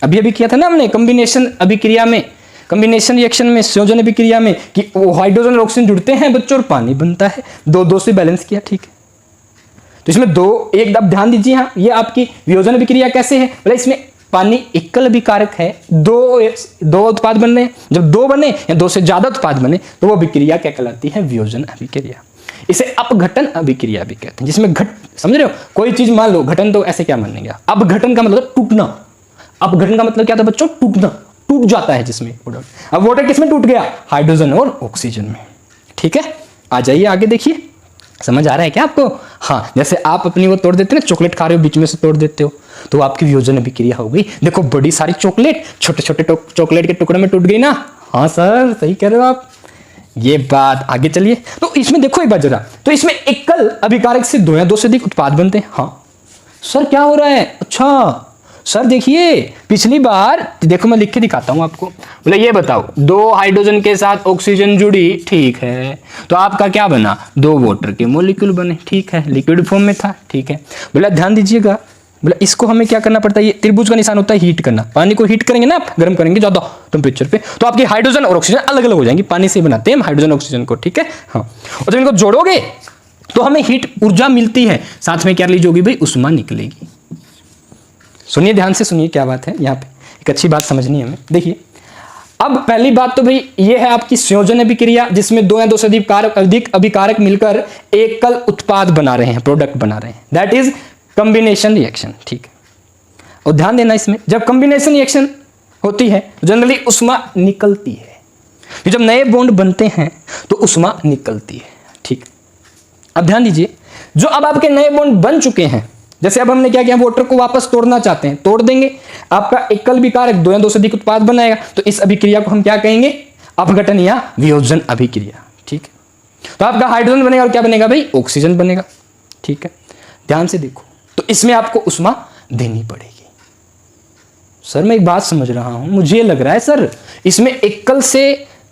अभी अभी किया था ना हमने कॉम्बिनेशन अभिक्रिया में, कॉम्बिनेशन रिएक्शन में, संयोजन अभिक्रिया में, कि वो हाइड्रोजन और ऑक्सीजन जुड़ते हैं बच्चों और पानी बनता है, 2-2 से बैलेंस किया, ठीक है। तो इसमें 2 एक, अब ध्यान दीजिए, हाँ ये आपकी वियोजन अभिक्रिया कैसे है, बोले इसमें पानी एकल अभिकारक है, 2 उत्पाद बन रहे हैं, जब 2 बने या 2 से ज्यादा उत्पाद बने तो वो अभिक्रिया क्या कहलाती है, वियोजन अभिक्रिया। इसे अपघटन अभिक्रिया भी कहते हैं, जिसमें समझ रहे हो, कोई चीज मान लो घटन, तो ऐसे क्या मानेंगे, अपघटन का मतलब टूटना, अपघटन का मतलब क्या था बच्चों, टूटना, टूट जाता है जिसमें प्रोडक्ट। अब वाटर किसमें टूट गया, हाइड्रोजन और ऑक्सीजन में, ठीक है। आ जाइए आगे देखिए, समझ आ रहा है क्या आपको? हाँ, जैसे आप अपनी वो तोड़ देते हैं ना, चॉकलेट खा रहे हो बीच में से तोड़ देते हो, तो आपकी वियोजन अभिक्रिया हो गई। देखो बड़ी सारी चॉकलेट छोटे छोटे चॉकलेट के टुकड़े में टूट गई ना। हाँ सर सही कह रहे हो आप, ये बात। आगे चलिए, तो इसमें देखो एक बार जरा, तो इसमें एकल अभिकारक से 2 या 2 से अधिक उत्पाद बनते हैं। हाँ सर क्या हो रहा है, अच्छा सर देखिए पिछली बार, देखो मैं लिख के दिखाता हूं आपको, बोले ये बताओ 2 हाइड्रोजन के साथ ऑक्सीजन जुड़ी, ठीक है, तो आपका क्या बना, 2 वाटर के मॉलिक्यूल बने, ठीक है, लिक्विड फॉर्म में था, ठीक है। बोला ध्यान दीजिएगा, बोला इसको हमें क्या करना पड़ता है, ये त्रिभुज का निशान होता है हीट करना, पानी को हीट करेंगे ना आप, गर्म करेंगे ज्यादा टेम्परेचर पे, तो आपकी हाइड्रोजन और ऑक्सीजन अलग अलग हो जाएंगी, पानी से बनाते हैं हम हाइड्रोजन ऑक्सीजन को, ठीक है। हाँ, और जब इनको जोड़ोगे तो हमें हीट ऊर्जा मिलती है, साथ में क्या रिलीज होगी भाई, ऊष्मा निकलेगी। सुनिए ध्यान से, सुनिए क्या बात है यहाँ पे, एक अच्छी बात समझनी है हमें। देखिए अब पहली बात तो भाई ये है आपकी संयोजन अभिक्रिया, जिसमें 2 या 2 से अधिक अभिकारक मिलकर एकल उत्पाद बना रहे हैं, प्रोडक्ट बना रहे हैं, दैट इज कॉम्बिनेशन रिएक्शन, ठीक है। और ध्यान देना इसमें, जब कॉम्बिनेशन रिएक्शन होती है जनरली ऊष्मा निकलती है, जब नए बॉन्ड बनते हैं तो ऊष्मा निकलती है, ठीक। अब ध्यान दीजिए, जो अब आपके नए बॉन्ड बन चुके हैं, जैसे अब हमने क्या किया, वाटर को वापस तोड़ना चाहते हैं, तोड़ देंगे, आपका एकल विकारक 2 या 2 से अधिक उत्पाद बनाएगा, तो इस अभिक्रिया को हम क्या कहेंगे, अपघटन या वियोजन अभिक्रिया, ठीक है। तो आपका हाइड्रोजन बनेगा और क्या बनेगा भाई, ऑक्सीजन बनेगा, ठीक है। ध्यान से देखो, तो इसमें आपको ऊष्मा देनी पड़ेगी। सर मैं एक बात समझ रहा हूं, मुझे लग रहा है सर इसमें एकल से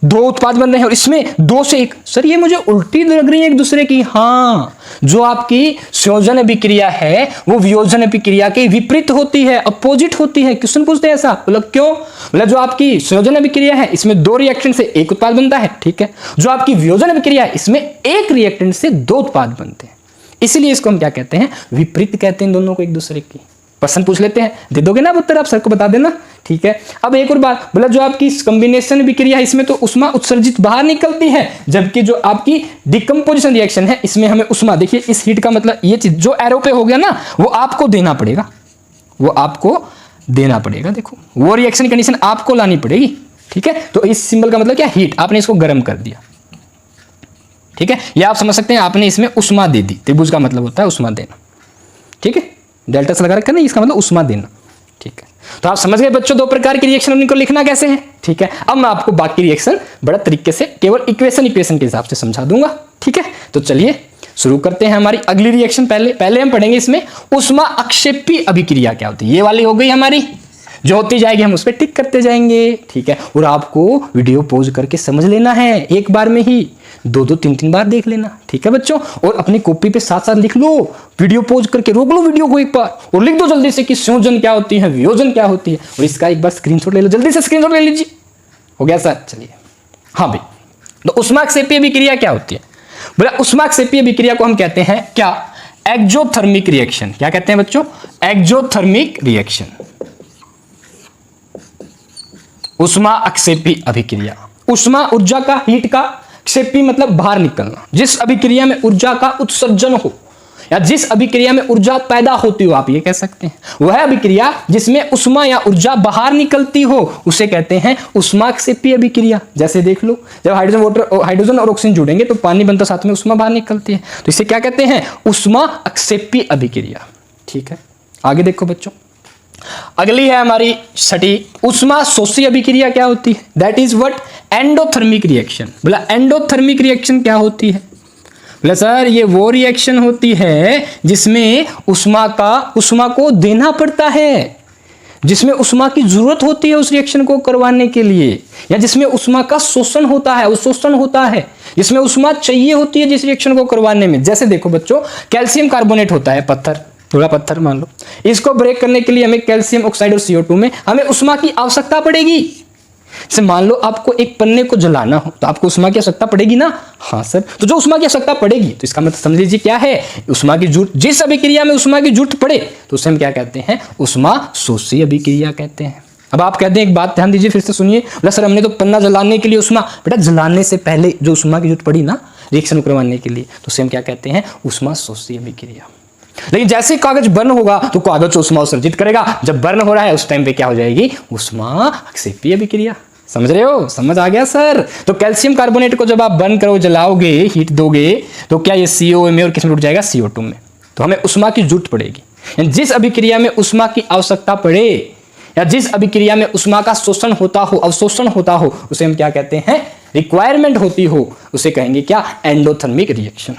2 उत्पाद बन रहे हैं और इसमें 2 से 1, सर ये मुझे उल्टी लग रही है एक दूसरे की। हाँ, जो आपकी संयोजन अभिक्रिया है वो वियोजन अभिक्रिया के विपरीत होती है, अपोजिट होती है। क्वेश्चन पूछते हैं ऐसा, मतलब क्यों, मतलब जो आपकी संयोजन अभिक्रिया है इसमें 2 रिएक्टेंट से 1 उत्पाद बनता है, ठीक है। जो आपकी वियोजन अभिक्रिया है इसमें 1 रिएक्टेंट से 2 उत्पाद बनते हैं, इसीलिए इसको हम क्या कहते हैं, विपरीत कहते हैं दोनों को एक दूसरे की। प्रश्न पूछ लेते हैं, दे दोगे ना उत्तर, आप सर को बता देना, ठीक है। अब एक और बात, बोला जो आपकी कॉम्बिनेशन अभिक्रिया है इसमें तो ऊष्मा उत्सर्जित बाहर निकलती है, जबकि जो आपकी डिकम्पोजिशन रिएक्शन है इसमें हमें ऊष्मा, देखिए इस हीट का मतलब ये चीज जो एरो पे हो गया ना, वो आपको देना पड़ेगा, वो आपको देना पड़ेगा। देखो वो रिएक्शन कंडीशन आपको लानी पड़ेगी, ठीक है। तो इस सिंबल का मतलब क्या, हीट, आपने इसको गर्म कर दिया, ठीक है। या आप समझ सकते हैं आपने इसमें ऊष्मा दे दी, त्रिभुज का मतलब होता है ऊष्मा देना, ठीक है। डेल्टा से लगा रखा ना, इसका मतलब ऊष्मा देना, ठीक है। तो आप समझ गए बच्चों 2 प्रकार की रिएक्शन, उनको लिखना कैसे है, ठीक है। अब मैं आपको बाकी रिएक्शन बड़ा तरीके से केवल इक्वेशन के हिसाब से समझा दूंगा, ठीक है। तो चलिए शुरू करते हैं हमारी अगली रिएक्शन। पहले हम पढ़ेंगे इसमें ऊष्मा अक्षेपी अभिक्रिया क्या होती है, ये वाली हो गई हमारी, जो होती जाएगी हम उस पर टिक करते जाएंगे, ठीक है। और आपको वीडियो पॉज करके समझ लेना है, एक बार में ही 2-2 3-3 बार देख लेना, ठीक है बच्चों। और अपनी कॉपी पे साथ साथ लिख लो, वीडियो पॉज करके रोक लो वीडियो को एक बार और लिख दो जल्दी से कि संयोजन क्या होती है, वियोजन क्या होती है, और इसका एक बार स्क्रीनशॉट ले लो, जल्दी से स्क्रीनशॉट ले लीजिए। हो गया सर, चलिए। हाँ भाई, तो ऊष्माक्षेपी अभिक्रिया क्या होती है, बोला ऊष्माक्षेपी अभिक्रिया को हम कहते हैं क्या, एक्सोथर्मिक रिएक्शन। क्या कहते हैं बच्चों, एक्सोथर्मिक रिएक्शन, ऊष्मा अक्षेपी अभिक्रिया। ऊष्मा ऊर्जा का, हीट का, क्षेपी मतलब बाहर निकलना, जिस अभिक्रिया में ऊर्जा का उत्सर्जन हो या जिस अभिक्रिया में ऊर्जा पैदा होती हो, आप ये कह सकते हैं, वह अभिक्रिया जिसमें ऊष्मा या ऊर्जा बाहर निकलती हो उसे कहते हैं ऊष्माक्षेपी अभिक्रिया। जैसे देख लो, जब हाइड्रोजन और ऑक्सीजन जुड़ेंगे तो पानी बनता, साथ में ऊष्मा बाहर निकलती है, तो इसे क्या कहते हैं, ऊष्मा अक्षेपी अभिक्रिया, ठीक है। आगे देखो बच्चों, अगली है हमारी छठी, ऊष्मा शोषी अभिक्रिया क्या होती है, that is what, endothermic reaction. बोला एंडोथर्मिक रिएक्शन क्या होती है, बोले सर ये वो रिएक्शन होती है जिसमें उष्मा को देना पड़ता है, जिसमें उष्मा की जरूरत होती है उस रिएक्शन को करवाने के लिए, या जिसमें उष्मा का शोषण होता है, अवशोषण होता है, जिसमें उष्मा चाहिए होती है जिस रिएक्शन को करवाने में। जैसे देखो बच्चों, कैल्शियम कार्बोनेट होता है, पत्थर, थोड़ा पत्थर मान लो, इसको ब्रेक करने के लिए हमें कैल्शियम ऑक्साइड और CO2 में हमें उष्मा की आवश्यकता पड़ेगी। जैसे मान लो आपको एक पन्ने को जलाना हो तो आपको उष्मा की आवश्यकता पड़ेगी ना। हाँ सर, तो जो उष्मा की आवश्यकता पड़ेगी तो इसका मतलब समझ लीजिए क्या है, उष्मा की जरूरत, जिस अभिक्रिया में उष्मा की जरूरत पड़े तो उसे हम क्या कहते हैं, उष्मा शोषी अभिक्रिया कहते हैं। अब आप कहते हैं, एक बात ध्यान दीजिए, फिर से सुनिए। बोला सर हमने तो पन्ना जलाने के लिए उष्मा, बेटा जलाने से पहले जो उष्मा की जरूरत पड़ी ना रिएक्शन करवाने के लिए, तो उसे हम क्या कहते हैं, उष्मा शोषी अभिक्रिया। लेकिन जैसे कागज बर्न होगा तो कागज उष्मा उत्सर्जित करेगा, जब बर्न हो रहा है उस टाइम पे क्या हो जाएगी, उष्मा अक्षेपीय अभिक्रिया। समझ रहे हो, समझ आ गया सर। तो कैल्शियम कार्बोनेट को जब आप बर्न करो, जलाओगे, हीट दोगे, तो क्या ये CO में और किस में उठ जाएगा, CO2 में। तो हमें उष्मा की जरूरत पड़ेगी। जिस अभिक्रिया में उष्मा की आवश्यकता पड़े या जिस अभिक्रिया में उष्मा का शोषण होता हो, अवशोषण होता हो, उसे हम क्या कहते हैं, रिक्वायरमेंट होती हो, उसे कहेंगे क्या, एंडोथर्मिक रिएक्शन।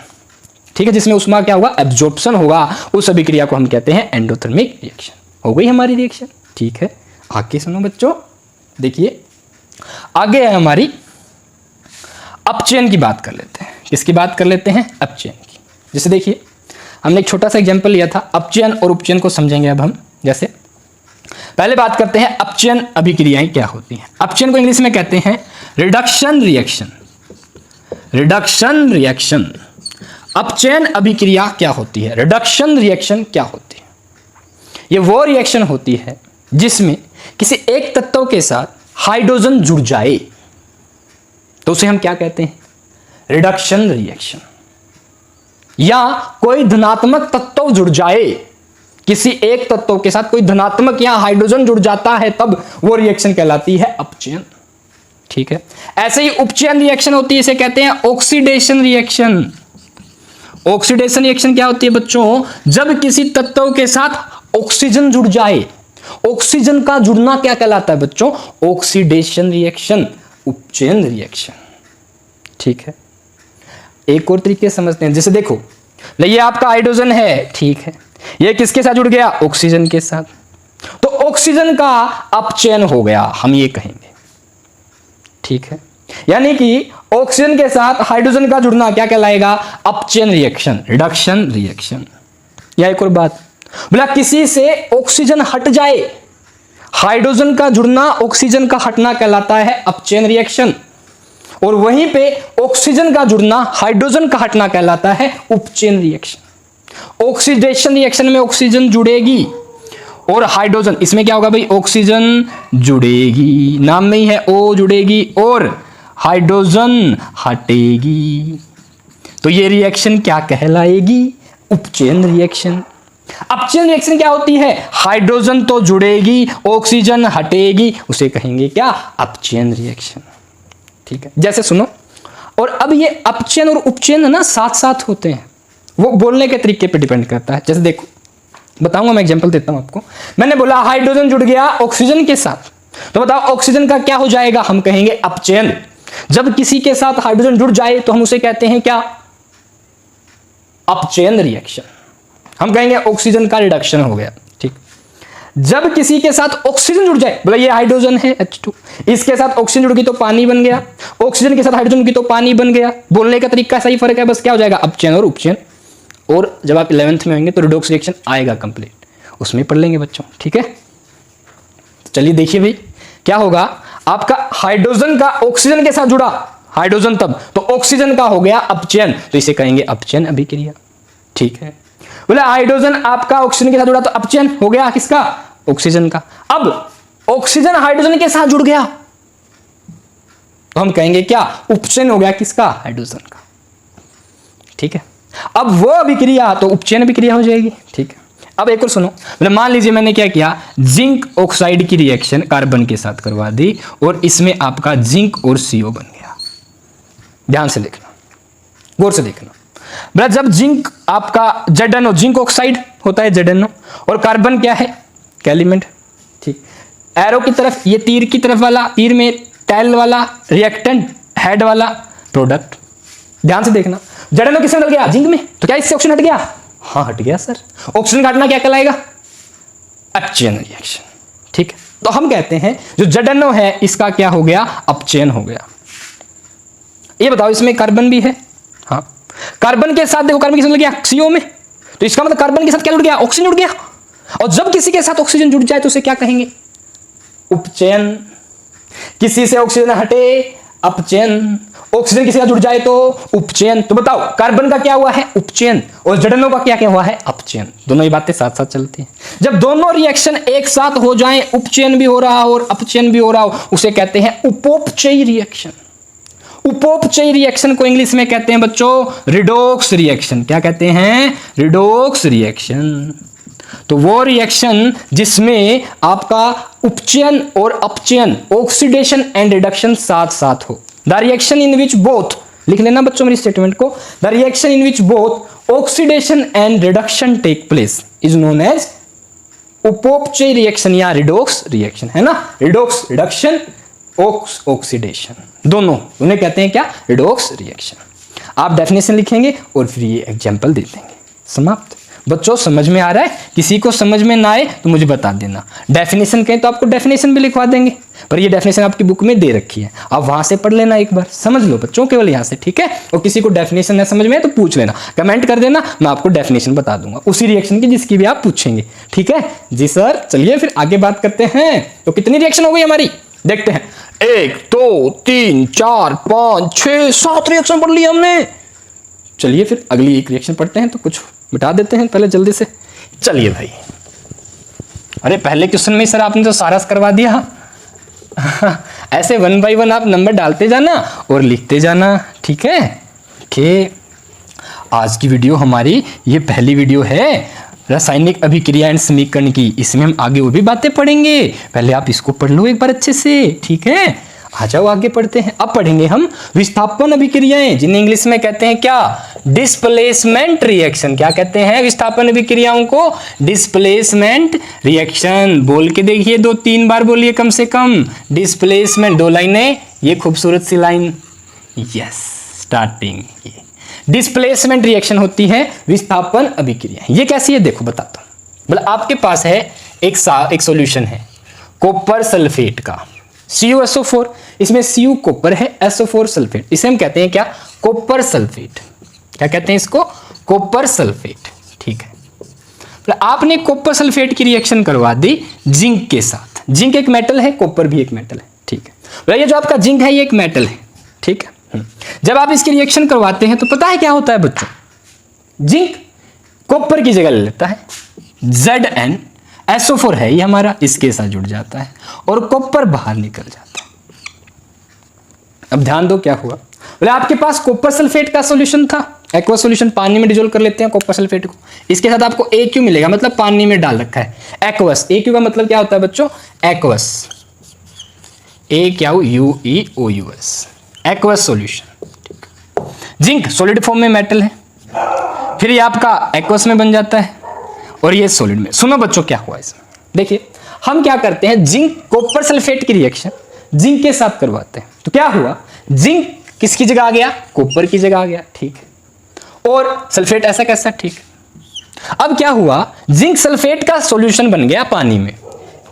ठीक है, जिसमें उष्मा क्या होगा, एब्जॉर्प्शन होगा, उस अभिक्रिया को हम कहते हैं एंडोथर्मिक रिएक्शन। हो गई हमारी रिएक्शन। ठीक है, आगे सुनो बच्चों, देखिए आगे है हमारी अपचयन की बात कर लेते हैं। किसकी बात कर लेते हैं, अपचयन की। जैसे देखिए हमने एक छोटा सा एग्जांपल लिया था, अपचयन और उपचयन को समझेंगे अब हम। जैसे पहले बात करते हैं अपचयन अभिक्रियाएं क्या होती हैं। अपचयन को इंग्लिश में कहते हैं रिडक्शन रिएक्शन। Reduction reaction. अपचयन अभिक्रिया क्या होती है, रिडक्शन रिएक्शन क्या होती है। ये वो रिएक्शन होती है जिसमें किसी एक तत्व के साथ हाइड्रोजन जुड़ जाए तो उसे हम क्या कहते हैं, रिडक्शन रिएक्शन। या कोई धनात्मक तत्व जुड़ जाए, किसी एक तत्व के साथ कोई धनात्मक या हाइड्रोजन जुड़ जाता है, तब वो रिएक्शन कहलाती है अपचयन। ठीक है, ऐसे ही उपचयन रिएक्शन होती है, इसे कहते हैं ऑक्सीडेशन रिएक्शन। ऑक्सीडेशन रिएक्शन क्या होती है बच्चों, जब किसी तत्व के साथ ऑक्सीजन जुड़ जाए। ऑक्सीजन का जुड़ना क्या कहलाता है बच्चों, ऑक्सीडेशन रिएक्शन, उपचयन रिएक्शन। ठीक है, एक और तरीके से समझते हैं। जैसे देखो, ये आपका हाइड्रोजन है, ठीक है, ये किसके साथ जुड़ गया, ऑक्सीजन के साथ, तो ऑक्सीजन का अपचयन हो गया, हम ये कहेंगे। ठीक है, यानी कि ऑक्सीजन के साथ हाइड्रोजन का जुड़ना क्या कहलाएगा, अपचयन रिएक्शन, रिडक्शन रिएक्शन। या एक और बात, बोला किसी से ऑक्सीजन हट जाए, हाइड्रोजन का जुड़ना ऑक्सीजन का हटना कहलाता है अपचयन रिएक्शन, और वहीं पे ऑक्सीजन का जुड़ना हाइड्रोजन का हटना कहलाता है उपचयन रिएक्शन। ऑक्सीडेशन रिएक्शन में ऑक्सीजन जुड़ेगी और हाइड्रोजन, इसमें क्या होगा भाई, ऑक्सीजन जुड़ेगी, नाम में ही है, O जुड़ेगी और हाइड्रोजन हटेगी, तो ये रिएक्शन क्या कहलाएगी, उपचयन रिएक्शन। अपचयन रिएक्शन क्या होती है, हाइड्रोजन तो जुड़ेगी, ऑक्सीजन हटेगी, उसे कहेंगे क्या, अपचयन रिएक्शन। ठीक है, जैसे सुनो, और अब ये अपचयन और उपचयन ना साथ साथ होते हैं, वो बोलने के तरीके पे डिपेंड करता है। जैसे देखो बताऊंगा, मैं एग्जांपल देता हूं आपको। मैंने बोला हाइड्रोजन जुड़ गया ऑक्सीजन के साथ, तो बताओ ऑक्सीजन का क्या हो जाएगा, हम कहेंगे अपचयन। जब किसी के साथ हाइड्रोजन जुड़ जाए तो हम उसे कहते हैं क्या, अपचयन रिएक्शन, हम कहेंगे ऑक्सीजन का रिडक्शन हो गया। ठीक, जब किसी के साथ ऑक्सीजन जुड़ जाए, बोला ये हाइड्रोजन है H2, इसके साथ ऑक्सीजन जुड़ गई तो पानी बन गया, ऑक्सीजन के साथ हाइड्रोजन जुड़ गई तो पानी बन गया। बोलने का तरीका सही फर्क है, बस क्या हो जाएगा, अपचयन और उपचयन। और जब आप 11th में होंगे तो रिडॉक्स रिएक्शन आएगा कंप्लीट, उसमें पढ़ लेंगे बच्चों। ठीक है, तो चलिए देखिए भाई क्या होगा, आपका हाइड्रोजन का ऑक्सीजन के साथ जुड़ा, हाइड्रोजन तब, तो ऑक्सीजन का हो गया अपचयन, तो इसे कहेंगे अपचयन अभिक्रिया। ठीक है, बोले हाइड्रोजन आपका ऑक्सीजन के साथ जुड़ा तो अपचयन हो गया किसका, ऑक्सीजन का। अब ऑक्सीजन हाइड्रोजन के साथ जुड़ गया तो हम कहेंगे क्या, उपचयन हो गया किसका, हाइड्रोजन का। ठीक है, अब वो अभिक्रिया तो उपचयन अभिक्रिया हो जाएगी। ठीक है, अब एक और सुनो, बोले मान लीजिए मैंने क्या किया, जिंक ऑक्साइड की रिएक्शन कार्बन के साथ करवा दी और इसमें आपका जिंक और CO बन गया। ध्यान से देखना, गौर से देखना, बोला जब जिंक आपका ZnO, जिंक ऑक्साइड होता है ZnO, और कार्बन क्या है, एलिमेंट। ठीक, एरो की तरफ, ये तीर की तरफ वाला, तीर में टेल वाला रिएक्टेंट, हेड वाला प्रोडक्ट। ध्यान से देखना, जड़नो किसमें बदल गया? जिंक में। तो क्या इससे ऑक्सीजन हट गया? हाँ हट गया सर। ऑक्सीजन काटना क्या कहलाएगा? अपचयन रिएक्शन। ठीक है, तो हम कहते हैं जो जड़नो है इसका क्या हो गया? अपचयन हो गया। ये बताओ इसमें कार्बन भी है? हाँ, कार्बन के साथ देखो कार्बन किसमें जुड़ गया? CO में। तो इसका मतलब कार्बन के साथ क्या जुड़ गया? ऑक्सीजन जुड़ गया। और जब किसी के साथ ऑक्सीजन जुड़ जाए तो उसे क्या कहेंगे? उपचयन। किसी से ऑक्सीजन हटे, अपचयन। ऑक्सीजन किसी का जुड़ जाए तो उपचयन। तो बताओ कार्बन का क्या हुआ है? उपचयन। और जड़नो का क्या क्या हुआ है? अपचयन। दोनों ही बातें साथ साथ चलती हैं। जब दोनों रिएक्शन एक साथ हो जाएं, उपचयन भी हो रहा हो और अपचयन भी हो रहा हो, उसे कहते हैं उपोपचयी रिएक्शन। उपोपचयी रिएक्शन को इंग्लिश में कहते हैं बच्चों रिडॉक्स रिएक्शन। क्या कहते हैं? Redox reaction. तो वो रिएक्शन जिसमें आपका उपचयन और अपचयन, ऑक्सीडेशन एंड रिडक्शन साथ साथ हो। The reaction in which both, लिख लेना बच्चों मेरी स्टेटमेंट को, the reaction in which both oxidation and reduction take place is known as उपोपचयी रिएक्शन या रिडॉक्स रिएक्शन, है ना। रिडॉक्स रिडक्शन, ऑक्सीडेशन, दोनों उन्हें कहते हैं क्या? Redox reaction. आप डेफिनेशन लिखेंगे और फिर ये एग्जांपल दे देंगे। समाप्त। बच्चों समझ में आ रहा है? किसी को समझ में ना आए तो मुझे बता देना। डेफिनेशन कहें तो आपको डेफिनेशन भी लिखवा देंगे, पर ये डेफिनेशन आपकी बुक में दे रखी है, आप वहां से पढ़ लेना एक बार, समझ लो बच्चों केवल यहां से। ठीक है, और किसी को डेफिनेशन ना समझ में आए तो पूछ लेना, कमेंट कर देना, मैं आपको डेफिनेशन बता दूंगा उसी रिएक्शन की जिसकी भी आप पूछेंगे। ठीक है जी सर, चलिए फिर आगे बात करते हैं। तो कितनी रिएक्शन हो गई हमारी? देखते हैं। 1 2 3 4 5 6 7 रिएक्शन पढ़ ली हमने। चलिए फिर अगली एक रिएक्शन पढ़ते हैं, तो कुछ मिटा देते हैं पहले जल्दी से। चलिए भाई, अरे पहले क्वेश्चन में सर आपने तो सारा करवा दिया। ऐसे 1 बाय 1 आप नंबर डालते जाना और लिखते जाना। ठीक है, ओके। आज की वीडियो हमारी ये पहली वीडियो है रासायनिक अभिक्रिया एंड समीकरण की। इसमें हम आगे और भी बातें पढ़ेंगे, पहले आप इसको पढ़ लो एक बार अच्छे से। ठीक है, आ जाओ आगे पढ़ते हैं। अब पढ़ेंगे हम विस्थापन अभिक्रियाएं, जिन्हें इंग्लिश में कहते हैं क्या? Displacement reaction. क्या कहते हैं विस्थापन अभिक्रियाओं को? Displacement reaction. बोल के देखिए, 2-3 बार बोलिए कम से कम। डिस्प्लेसमेंट, 2 लाइनें, ये खूबसूरत सी लाइन, यस स्टार्टिंग। ये डिस्प्लेसमेंट रिएक्शन होती है विस्थापन अभिक्रिया। ये कैसी है देखो बताता हूं। मतलब आपके पास है एक सॉल्यूशन है कॉपर सल्फेट का, CuSO4, इसमें Cu कॉपर है, SO4 सल्फेट, इसे हम कहते हैं क्या? Copper sulphate. क्या कहते हैं इसको? Copper sulphate. ठीक है, तो आपने कॉपर सल्फेट की रिएक्शन करवा दी जिंक के साथ। जिंक एक मेटल है, कॉपर भी एक मेटल है। ठीक है, ये जो आपका जिंक है ये एक मेटल है। ठीक है, जब आप इसकी रिएक्शन करवाते हैं तो पता है क्या होता है बच्चों? जिंक कॉपर की जगह ले लेता है, ZnSO4 है ये हमारा, इसके साथ जुड़ जाता है और कॉपर बाहर निकल जाता है। अब ध्यान दो क्या हुआ। बोले आपके पास कॉपर सल्फेट का सॉल्यूशन था, एक्वा सॉल्यूशन, पानी में डिजोल्व कर लेते हैं कॉपर सल्फेट को। इसके साथ आपको AQ मिलेगा, मतलब पानी में डाल रखा है, एक्वस। AQ का मतलब क्या होता है बच्चों? Aqueous, AQUEOUS, aqueous solution. Zinc solid form में मेटल है, फिर ये आपका एक्वस में बन जाता है और ये सॉलिड में। सुनो बच्चों क्या हुआ इसमें, देखिए हम क्या करते हैं, जिंक कॉपर सल्फेट की रिएक्शन जिंक के साथ करवाते हैं। तो क्या हुआ, जिंक किसकी जगह आ गया? कॉपर की जगह आ गया। ठीक है, और सल्फेट ऐसा कैसा? ठीक है, अब क्या हुआ, जिंक सल्फेट का सॉल्यूशन बन गया पानी में।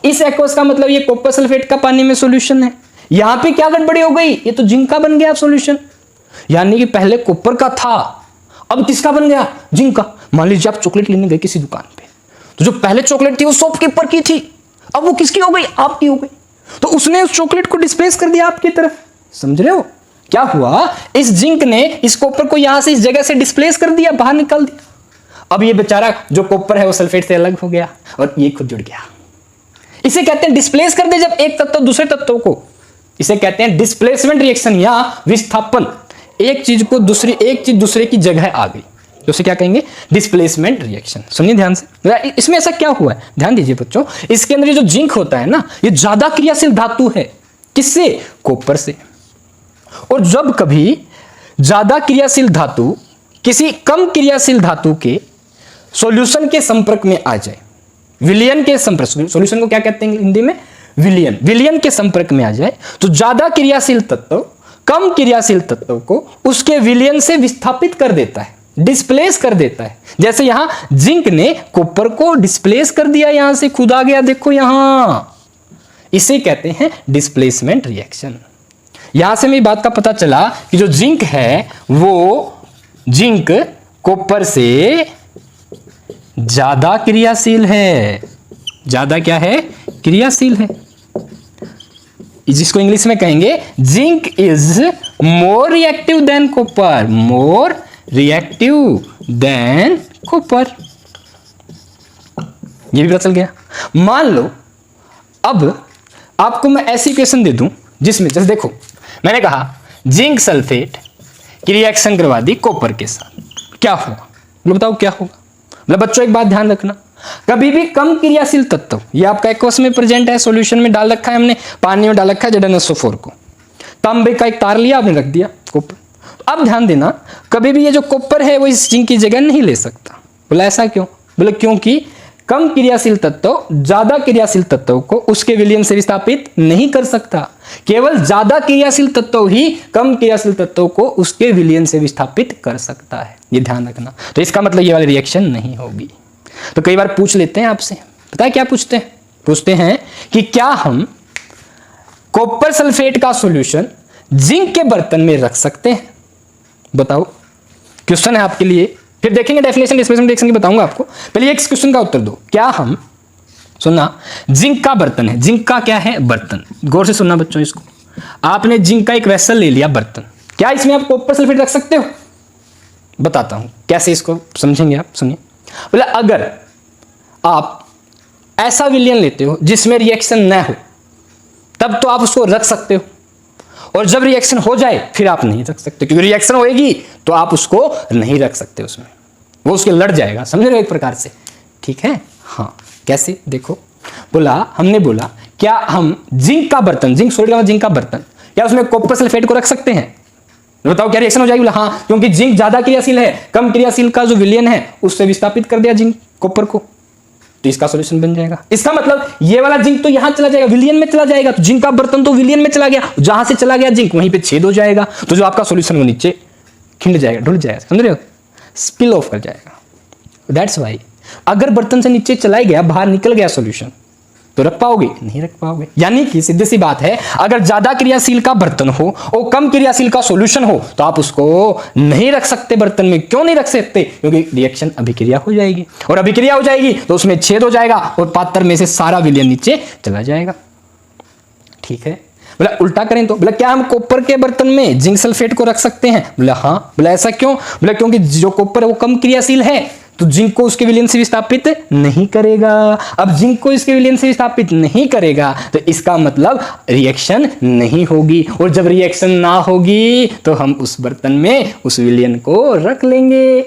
इस एक्वस का मतलब ये कॉपर सल्फेट का पानी में सॉल्यूशन है। यहां पे क्या गड़बड़ी हो गई, ये तो जिंक का बन गया सॉल्यूशन, यानी कि पहले कॉपर का था, अब किसका बन गया? जिंक का। मान लीजिए आप चॉकलेट लेने गए किसी दुकान पे, तो जो पहले चॉकलेट थी वो शॉपकीपर की थी, अब वो किसकी हो गई? आपकी हो गई। तो उसने उस चॉकलेट को डिस्प्लेस कर दिया आपकी तरफ। समझ रहे हो क्या हुआ? इस जिंक ने इस कॉपर को यहां से इस जगह से डिस्प्लेस कर दिया, बाहर निकाल दिया। अब ये बेचारा जो कॉपर है वो सल्फेट से अलग हो गया और ये खुद जुड़ गया। इसे कहते हैं डिस्प्लेस कर दे जब एक तत्व दूसरे तत्व को, इसे कहते हैं डिस्प्लेसमेंट रिएक्शन या विस्थापन। एक चीज दूसरे की जगह आ गई, तो उसे क्या कहेंगे? Displacement reaction. सुनिए ध्यान से, इसमें ऐसा क्या हुआ है, ध्यान दीजिए बच्चों। इसके अंदर ये जो जिंक होता है ना, ये ज्यादा क्रियाशील धातु है। किससे? कॉपर से। और जब कभी ज्यादा क्रियाशील धातु किसी कम क्रियाशील धातु के सॉल्यूशन के संपर्क में आ जाए, विलयन के संपर्क, सॉल्यूशन को क्या कहते हैं हिंदी में? विलयन। विलयन के संपर्क में आ जाए तो ज्यादा क्रियाशील तत्व कम क्रियाशील तत्व को उसके विलयन से विस्थापित कर देता है, डिस्प्लेस कर देता है। जैसे यहां जिंक ने कॉपर को डिस्प्लेस कर दिया, यहां से खुद आ गया, देखो यहां, इसे कहते हैं डिस्प्लेसमेंट रिएक्शन। यहां से मेरी बात का पता चला कि जो जिंक है वो जिंक कॉपर से ज्यादा क्रियाशील है, ज्यादा क्या है, क्रियाशील है। जिसको इंग्लिश में कहेंगे zinc is more reactive than copper, more reactive than copper. ये भी पता चल गया। मान लो अब आपको मैं ऐसी इक्वेशन दे दूं जिसमें जैसे देखो मैंने कहा जिंक सल्फेट की रिएक्शन करवा दी कॉपर के साथ, क्या होगा, बताओ क्या होगा। मतलब बच्चों एक बात ध्यान रखना, कभी भी कम क्रियाशील तत्व, ये आपका एक्वस में प्रेजेंट है, सॉल्यूशन में डाल रखा है हमने, पानी में डाल रखा है ZnSO4 को, तांबे का एक तार लिया आपने रख दिया कॉपर। अब ध्यान देना, कभी भी ये जो कॉपर है वो इस जिंक की जगह नहीं ले सकता। बोला ऐसा क्यों, बोले क्योंकि कम क्रियाशील तत्व ज्यादा क्रियाशील तत्व को उसके विलयन से विस्थापित नहीं कर सकता, केवल ज्यादा क्रियाशील तत्व ही कम क्रियाशील तत्व को उसके विलयन से विस्थापित कर सकता है, ये ध्यान रखना। तो इसका मतलब ये वाली रिएक्शन नहीं होगी। तो कई बार पूछ लेते हैं आपसे, पता है क्या पूछते हैं, पूछते हैं कि क्या हम कॉपर सल्फेट का सॉल्यूशन जिंक के बर्तन में रख सकते हैं, बताओ। क्वेश्चन है आपके लिए, फिर देखेंगे डेफिनेशन डिस्प्लेसमेंट रिएक्शन की बताऊंगा आपको, पहले एक क्वेश्चन का उत्तर दो। क्या हम, सुनना, जिंक का बर्तन है, जिंक का क्या है, बर्तन, गौर से सुनना बच्चों इसको, आपने जिंक का एक वेसल ले लिया, बर्तन, क्या इसमें आप कॉपर सल्फेट रख सकते हो, बताता हूं कैसे इसको समझेंगे आप, सुनिए। बोला अगर आप ऐसा विलयन लेते हो जिसमें रिएक्शन न हो तब तो आप उसको रख सकते हो, और जब रिएक्शन हो जाए फिर आप नहीं रख सकते, क्योंकि रिएक्शन होएगी तो आप उसको नहीं रख सकते, उसमें वो उसके लड़ जाएगा, समझ रहे हो एक प्रकार से, ठीक है। हाँ कैसे, देखो, बोला हमने बोला क्या हम जिंक का बर्तन, जिंक सोडियम का जिंक का बर्तन, क्या उसमें कॉपर सल्फेट को रख सकते हैं, बताओ क्या रिएक्शन हो जाएगी। बोला हाँ, क्योंकि जिंक ज्यादा क्रियाशील है, कम क्रियाशील का जो विलयन है उससे विस्थापित कर दिया जिंक कॉपर को, तो इसका सॉल्यूशन बन जाएगा। इसका मतलब ये वाला जिंक तो यहां चला जाएगा, विलयन में चला जाएगा, तो जिंक का बर्तन तो विलयन में चला गया, जहां से चला गया जिंक वहीं पे छेद हो जाएगा, तो जो आपका सॉल्यूशन वो नीचे खिंड जाएगा, ढुल जाएगा, समझ रहे हो, स्पिल ऑफ कर जाएगा। दैट्स वाई अगर बर्तन से नीचे चला गया, बाहर निकल गया सॉल्यूशन, तो रख पाओगे, नहीं रख पाओगे। यानी कि सीधी सी बात है, अगर ज्यादा क्रियाशील का बर्तन हो और कम क्रियाशील का सॉल्यूशन हो तो आप उसको नहीं रख सकते बर्तन में। क्यों नहीं रख सकते, क्योंकि रिएक्शन अभिक्रिया हो जाएगी, और अभिक्रिया हो जाएगी तो उसमें छेद हो जाएगा और पात्र में से सारा विलयन नीचे चला जाएगा, ठीक है। बोला उल्टा करें तो, बोला क्या हम कॉपर के बर्तन में जिंक सल्फेट को रख सकते हैं, बोला हाँ। बोला ऐसा क्यों, बोला क्योंकि जो कॉपर है वो कम क्रियाशील है, तो जिंक को उसके विलयन से विस्थापित नहीं करेगा। अब जिंक को इसके विलयन से विस्थापित नहीं करेगा तो इसका मतलब रिएक्शन नहीं होगी, और जब रिएक्शन ना होगी तो हम उस बर्तन में उस विलयन को रख लेंगे।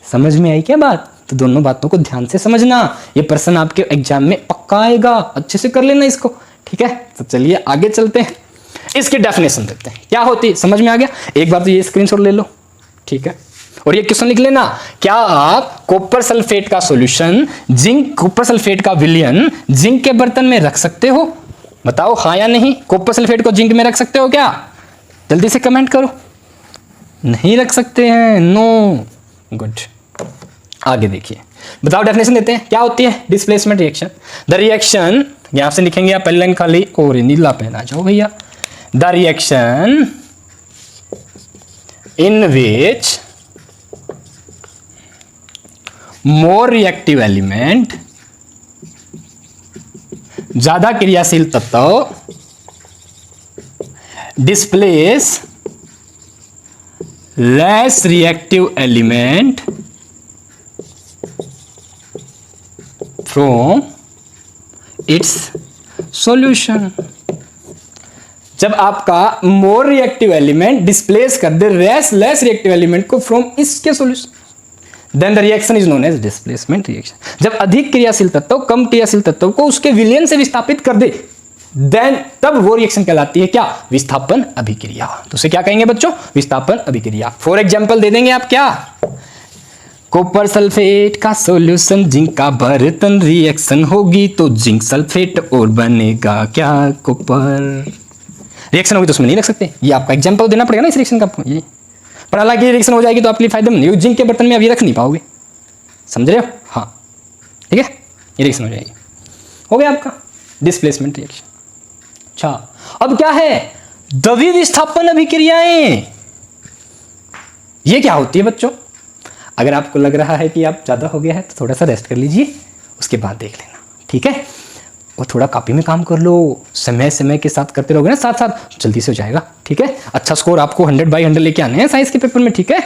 समझ में आई क्या बात, तो दोनों बातों को ध्यान से समझना, ये प्रश्न आपके एग्जाम में पक्का आएगा, अच्छे से कर लेना इसको, ठीक है। तो चलिए आगे चलते हैं, इसकी डेफिनेशन देते हैं क्या होती है, समझ में आ गया। एक बार तो ये स्क्रीनशॉट ले लो, ठीक है, और ये क्वेश्चन लिख लेना, क्या आप कॉपर सल्फेट का सॉल्यूशन जिंक, कॉपर सल्फेट का विलयन जिंक के बर्तन में रख सकते हो, बताओ हाँ या नहीं। कॉपर सल्फेट को जिंक में रख सकते हो क्या, जल्दी से कमेंट करो। नहीं रख सकते हैं, नो, गुड। आगे देखिए, बताओ डेफिनेशन देते हैं क्या होती है डिस्प्लेसमेंट रिएक्शन। द रिएक्शन, यहां से लिखेंगे आप पहले लाइन खाली, और नीला पेन आ जाओ भैया। The reaction in which more reactive element, ज्यादा क्रियाशील तत्व, displace less reactive element from its solution. जब आपका मोर रिएक्टिव एलिमेंट डिस्प्लेस कर दे लेस रिएक्टिव एलिमेंट को फ्रॉम इसके solution, then the reaction is known as displacement reaction. जब अधिक क्रियाशील तत्व कम क्रियाशील तत्व को उसके विलयन से विस्थापित कर दे, देन तब वो रिएक्शन कहलाती है क्या, विस्थापन अभिक्रिया। तो उसे क्या कहेंगे बच्चों, विस्थापन अभिक्रिया। फॉर एग्जांपल दे देंगे आप, क्या, कॉपर सल्फेट का सॉल्यूशन जिंक का बर्तन, रिएक्शन होगी तो जिंक सल्फेट और बनेगा क्या, कॉपर। रिएक्शन होगी तो उसमें नहीं रख सकते, ये आपका एग्जाम्पल देना पड़ेगा ना इस रिएक्शन का आपको, ये पर हालांकि रिएक्शन हो जाएगी तो आपके लिए फायदेमंद नहीं, जिंक के बर्तन में अभी रख नहीं पाओगे, समझ रहे हो? हाँ ठीक है, ये रिएक्शन हो जाएगी। हो गया आपका डिस्प्लेसमेंट रिएक्शन। अच्छा अब क्या है, द्रव्य विस्थापन अभिक्रियाएं। ये क्या होती है बच्चों? अगर आपको लग रहा है कि आप ज़्यादा हो गया है तो थोड़ा सा रेस्ट कर लीजिए, उसके बाद देख लेना, ठीक है? और थोड़ा कॉपी में काम कर लो, समय समय के साथ करते रहोगे ना साथ साथ, जल्दी से हो जाएगा, ठीक है? अच्छा स्कोर आपको 100/100 लेके आने हैं साइंस के पेपर में, ठीक है?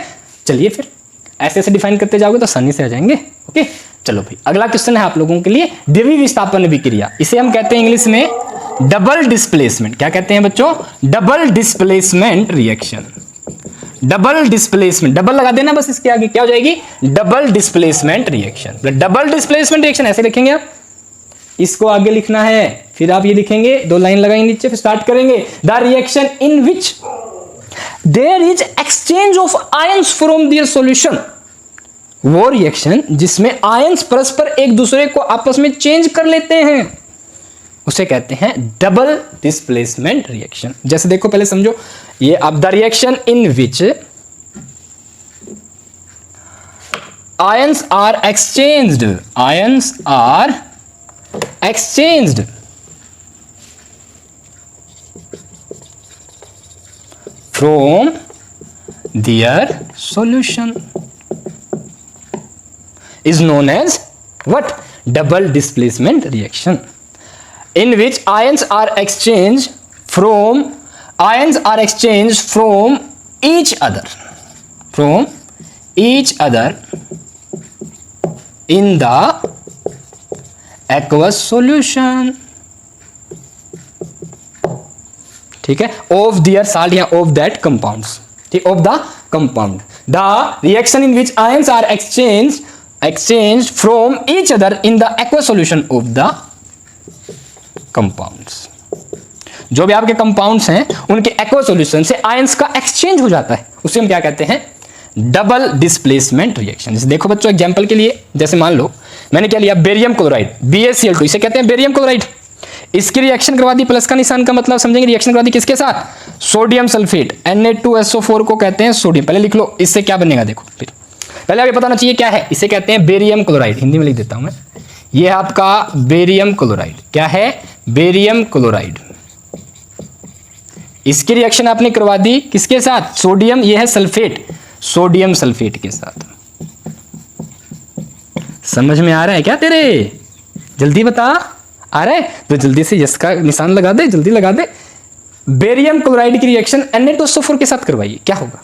चलिए फिर ऐसे ऐसे डिफाइन करते जाओगे तो आसानी से आ जाएंगे। ओके चलो भाई, अगला क्वेश्चन है आप लोगों के लिए, द्रव्य विस्थापन अभिक्रिया। इसे हम कहते हैं इंग्लिश में डबल डिस्प्लेसमेंट। क्या कहते हैं बच्चों? Double displacement reaction. Double displacement, double लगा देना बस, इसके आगे क्या हो जाएगी? Double displacement reaction. Double displacement reaction ऐसे लिखेंगे आप, इसको आगे लिखना है, फिर आप ये लिखेंगे, 2 लाइन लगाएंगे नीचे, फिर स्टार्ट करेंगे। The reaction in which there is exchange of ions from their solution. वो रिएक्शन जिसमें आयंस परस्पर एक दूसरे को आपस में चेंज कर लेते हैं उसे कहते हैं डबल डिस्प्लेसमेंट रिएक्शन। जैसे देखो पहले समझो, ये अब the reaction in which ions are exchanged, ions are exchanged from their solution is known as what? Double displacement reaction, in which ions are exchanged from each other in the aqueous solution, ठीक है, of their salt या of that compounds, ठीक, of the compound. The reaction in which ions are exchanged from each other in the aqueous solution of the compounds. जो भी आपके compounds हैं उनके aqua solution से आयंस का एक्सचेंज हो जाता है, उसे हम क्या कहते हैं? Double displacement reaction. जैसे देखो बच्चों एग्जांपल के लिए, जैसे मान लो मैंने क्या लिया, बेरियम क्लोराइड BaCl2, इसे कहते हैं बेरियम क्लोराइड। इसकी रिएक्शन करवा दी, प्लस का निशान का मतलब समझेंगे, रिएक्शन करवा दी किसके साथ? सोडियम सल्फेट, Na2SO4 को कहते हैं सोडियम। पहले लिख लो इससे क्या बनेगा, देखो फिर पहले आपको पता होना चाहिए क्या है, इसे कहते हैं बेरियम क्लोराइड। हिंदी में लिख देता हूं मैं, ये आपका बेरियम क्लोराइड। क्या है? Barium chloride. इसकी रिएक्शन आपने करवा दी किसके साथ? सोडियम, ये है सल्फेट, सोडियम सल्फेट के साथ। समझ में आ रहा है क्या तेरे? जल्दी बता, आ रहा है तो जल्दी से यस का निशान लगा दे, जल्दी लगा दे। बेरियम क्लोराइड की रिएक्शन Na2SO4 के साथ करवाइए, क्या होगा?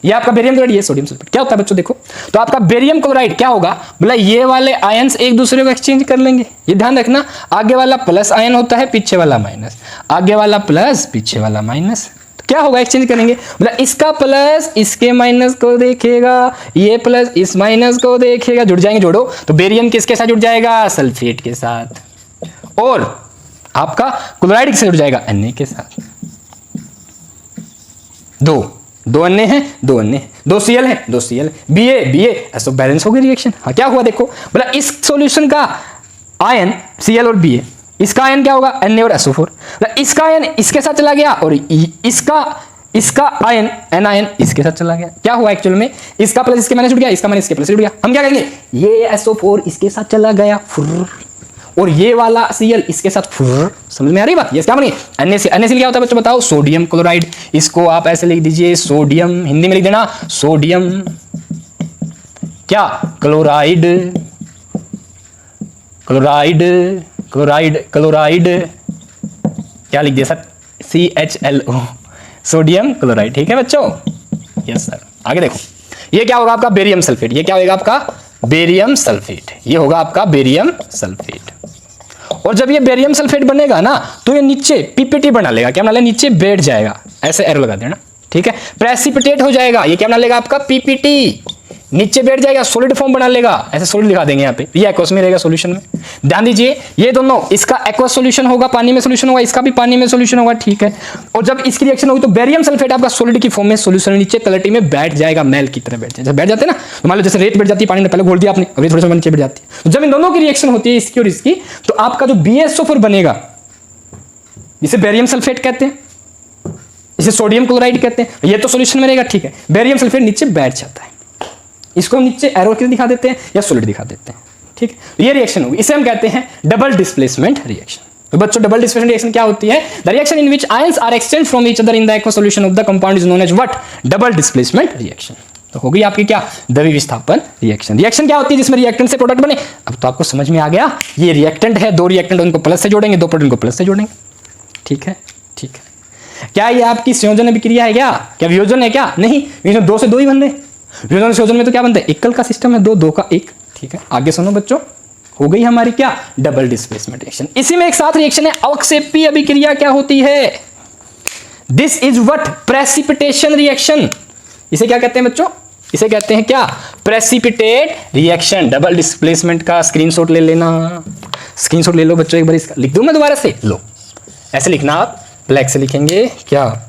ये आपका बेरियम क्लोराइड, ये सोडियम सल्फेट। क्या होता है बच्चों देखो, तो आपका बेरियम क्लोराइड क्या होगा, बोला ये वाले आयंस एक दूसरे को एक्सचेंज कर लेंगे। ये ध्यान रखना, आगे वाला प्लस आयन होता है, पीछे वाला माइनस, आगे वाला प्लस, पीछे वाला माइनस। तो क्या होगा, एक्सचेंज करेंगे, बोला इसका प्लस इसके माइनस को देखेगा, ये प्लस इस माइनस को देखेगा, जुड़ जाएंगे। जोड़ो तो बेरियम किसके साथ जुड़ जाएगा? सल्फेट के साथ, और आपका क्लोराइड किससे जुड़ जाएगा? Na के साथ। दो अन्य हैं, दो अन्य, 2 Cl है, 2 Cl, Ba ऐसा बैलेंस हो गई रिएक्शन। हाँ क्या हुआ देखो, बोला इस सॉल्यूशन का आयन Cl और Ba, इसका आयन क्या होगा? Na और SO4। इसका आयन इसके साथ चला गया और इसका आयन anion इसके साथ चला गया। क्या हुआ एक्चुअल में, इसका प्लस इसके माइनस जुड़ गया, इसका माइनस इसके प्लस जुड़ गया। हम क्या कहेंगे, ये SO4 इसके साथ चला गया और ये वाला Cl इसके साथ फुर्र। समझ में आ रही बात? ये क्या बनी? NaCl क्या होता है बच्चों बताओ? Sodium chloride. इसको आप ऐसे लिख दीजिए सोडियम, हिंदी में लिख देना सोडियम क्या? क्लोराइड, क्लोराइड, क्लोराइड, क्लोराइड, क्या लिख दिया सर? CHLO, sodium chloride. ठीक है बच्चों? Yes sir. आगे देखो, ये क्या होगा आपका? Barium sulphate. ये क्या होगा आपका? Barium sulphate. ये होगा आपका बेरियम सल्फेट। और जब ये बेरियम सल्फेट बनेगा ना तो ये नीचे पीपीटी बना लेगा। क्या बना लेगा? नीचे बैठ जाएगा, ऐसे एरो लगा देना, ठीक है? प्रेसिपिटेट हो जाएगा। ये क्या बना लेगा आपका? पीपीटी, नीचे बैठ जाएगा, सॉलिड फॉर्म बना लेगा, ऐसे सॉलिड लिखा देंगे यहाँ पे। ये एक्वस में रहेगा सॉल्यूशन में। ध्यान दीजिए, ये दोनों, इसका एक्वस सॉल्यूशन होगा, पानी में सॉल्यूशन होगा, इसका भी पानी में सॉल्यूशन होगा, ठीक है? और जब इसकी रिएक्शन होगी तो बेरियम सल्फेट आपका सॉलिड की फॉर्म में सॉल्यूशन नीचे तलटी में बैठ जाएगा, मैल की तरह बैठ जाएगा। जब बैठ जाते हैं ना, तो मान लो जैसे रेत बैठ जाती है पानी में, पहले घोल दिया आपने, अभी थोड़ा सा नीचे बैठ जाती है। तो जब इन दोनों की रिएक्शन होती है, इसकी और इसकी, तो आपका जो BaSO4 बनेगा, इसे बेरियम सल्फेट कहते हैं। इसे सोडियम क्लोराइड कहते हैं, ये तो सॉल्यूशन में रहेगा, ठीक है। बेरियम सल्फेट नीचे बैठ जाता है, इसको हम नीचे एरो के दिखा देते हैं या सॉलिड दिखा देते हैं, ठीक है। ये रिएक्शन होगी, इसे हम कहते हैं डबल डिस्प्लेसमेंट रिएक्शन। तो बच्चों डबल डिस्प्लेसमेंट रिएक्शन क्या होती है? The reaction in which ions are exchange from each other in the aqueous solution of the compound is known as what? Double displacement reaction. तो होगी आपकी क्या? द्विविस्थापन रिएक्शन। रिएक्शन क्या होती है? जिसमें रिएक्टेंट से प्रोडक्ट बने। अब तो आपको समझ में आ गया, ये रिएक्टेंट है, दो रिएक्टेंट उनको प्लस से जोड़ेंगे, दो प्रोडक्ट को प्लस से जोड़ेंगे, ठीक है, ठीक है। क्या ये आपकी संयोजन अभिक्रिया है? क्या वियोजन है? क्या नहीं, इसमें दो से दो ही बन रहे। वियोजन संयोजन में तो क्या बनता है? एकल का सिस्टम है, दो, दो का एक, ठीक है। आगे सुनो बच्चों, हो गई हमारी क्या? Double displacement reaction. इसी में एक साथ रिएक्शन है अवक्षेपी अभिक्रिया। क्या होती है? This is what? Precipitation reaction. इसे क्या कहते हैं बच्चों? इसे कहते हैं क्या? Precipitate reaction. डबल डिस्प्लेसमेंट का स्क्रीनशॉट ले लेना, स्क्रीनशॉट ले लो बच्चों एक बार। इसका लिख दूं मैं दोबारा से? लो, ऐसे लिखना, आप ब्लैक से लिखेंगे क्या?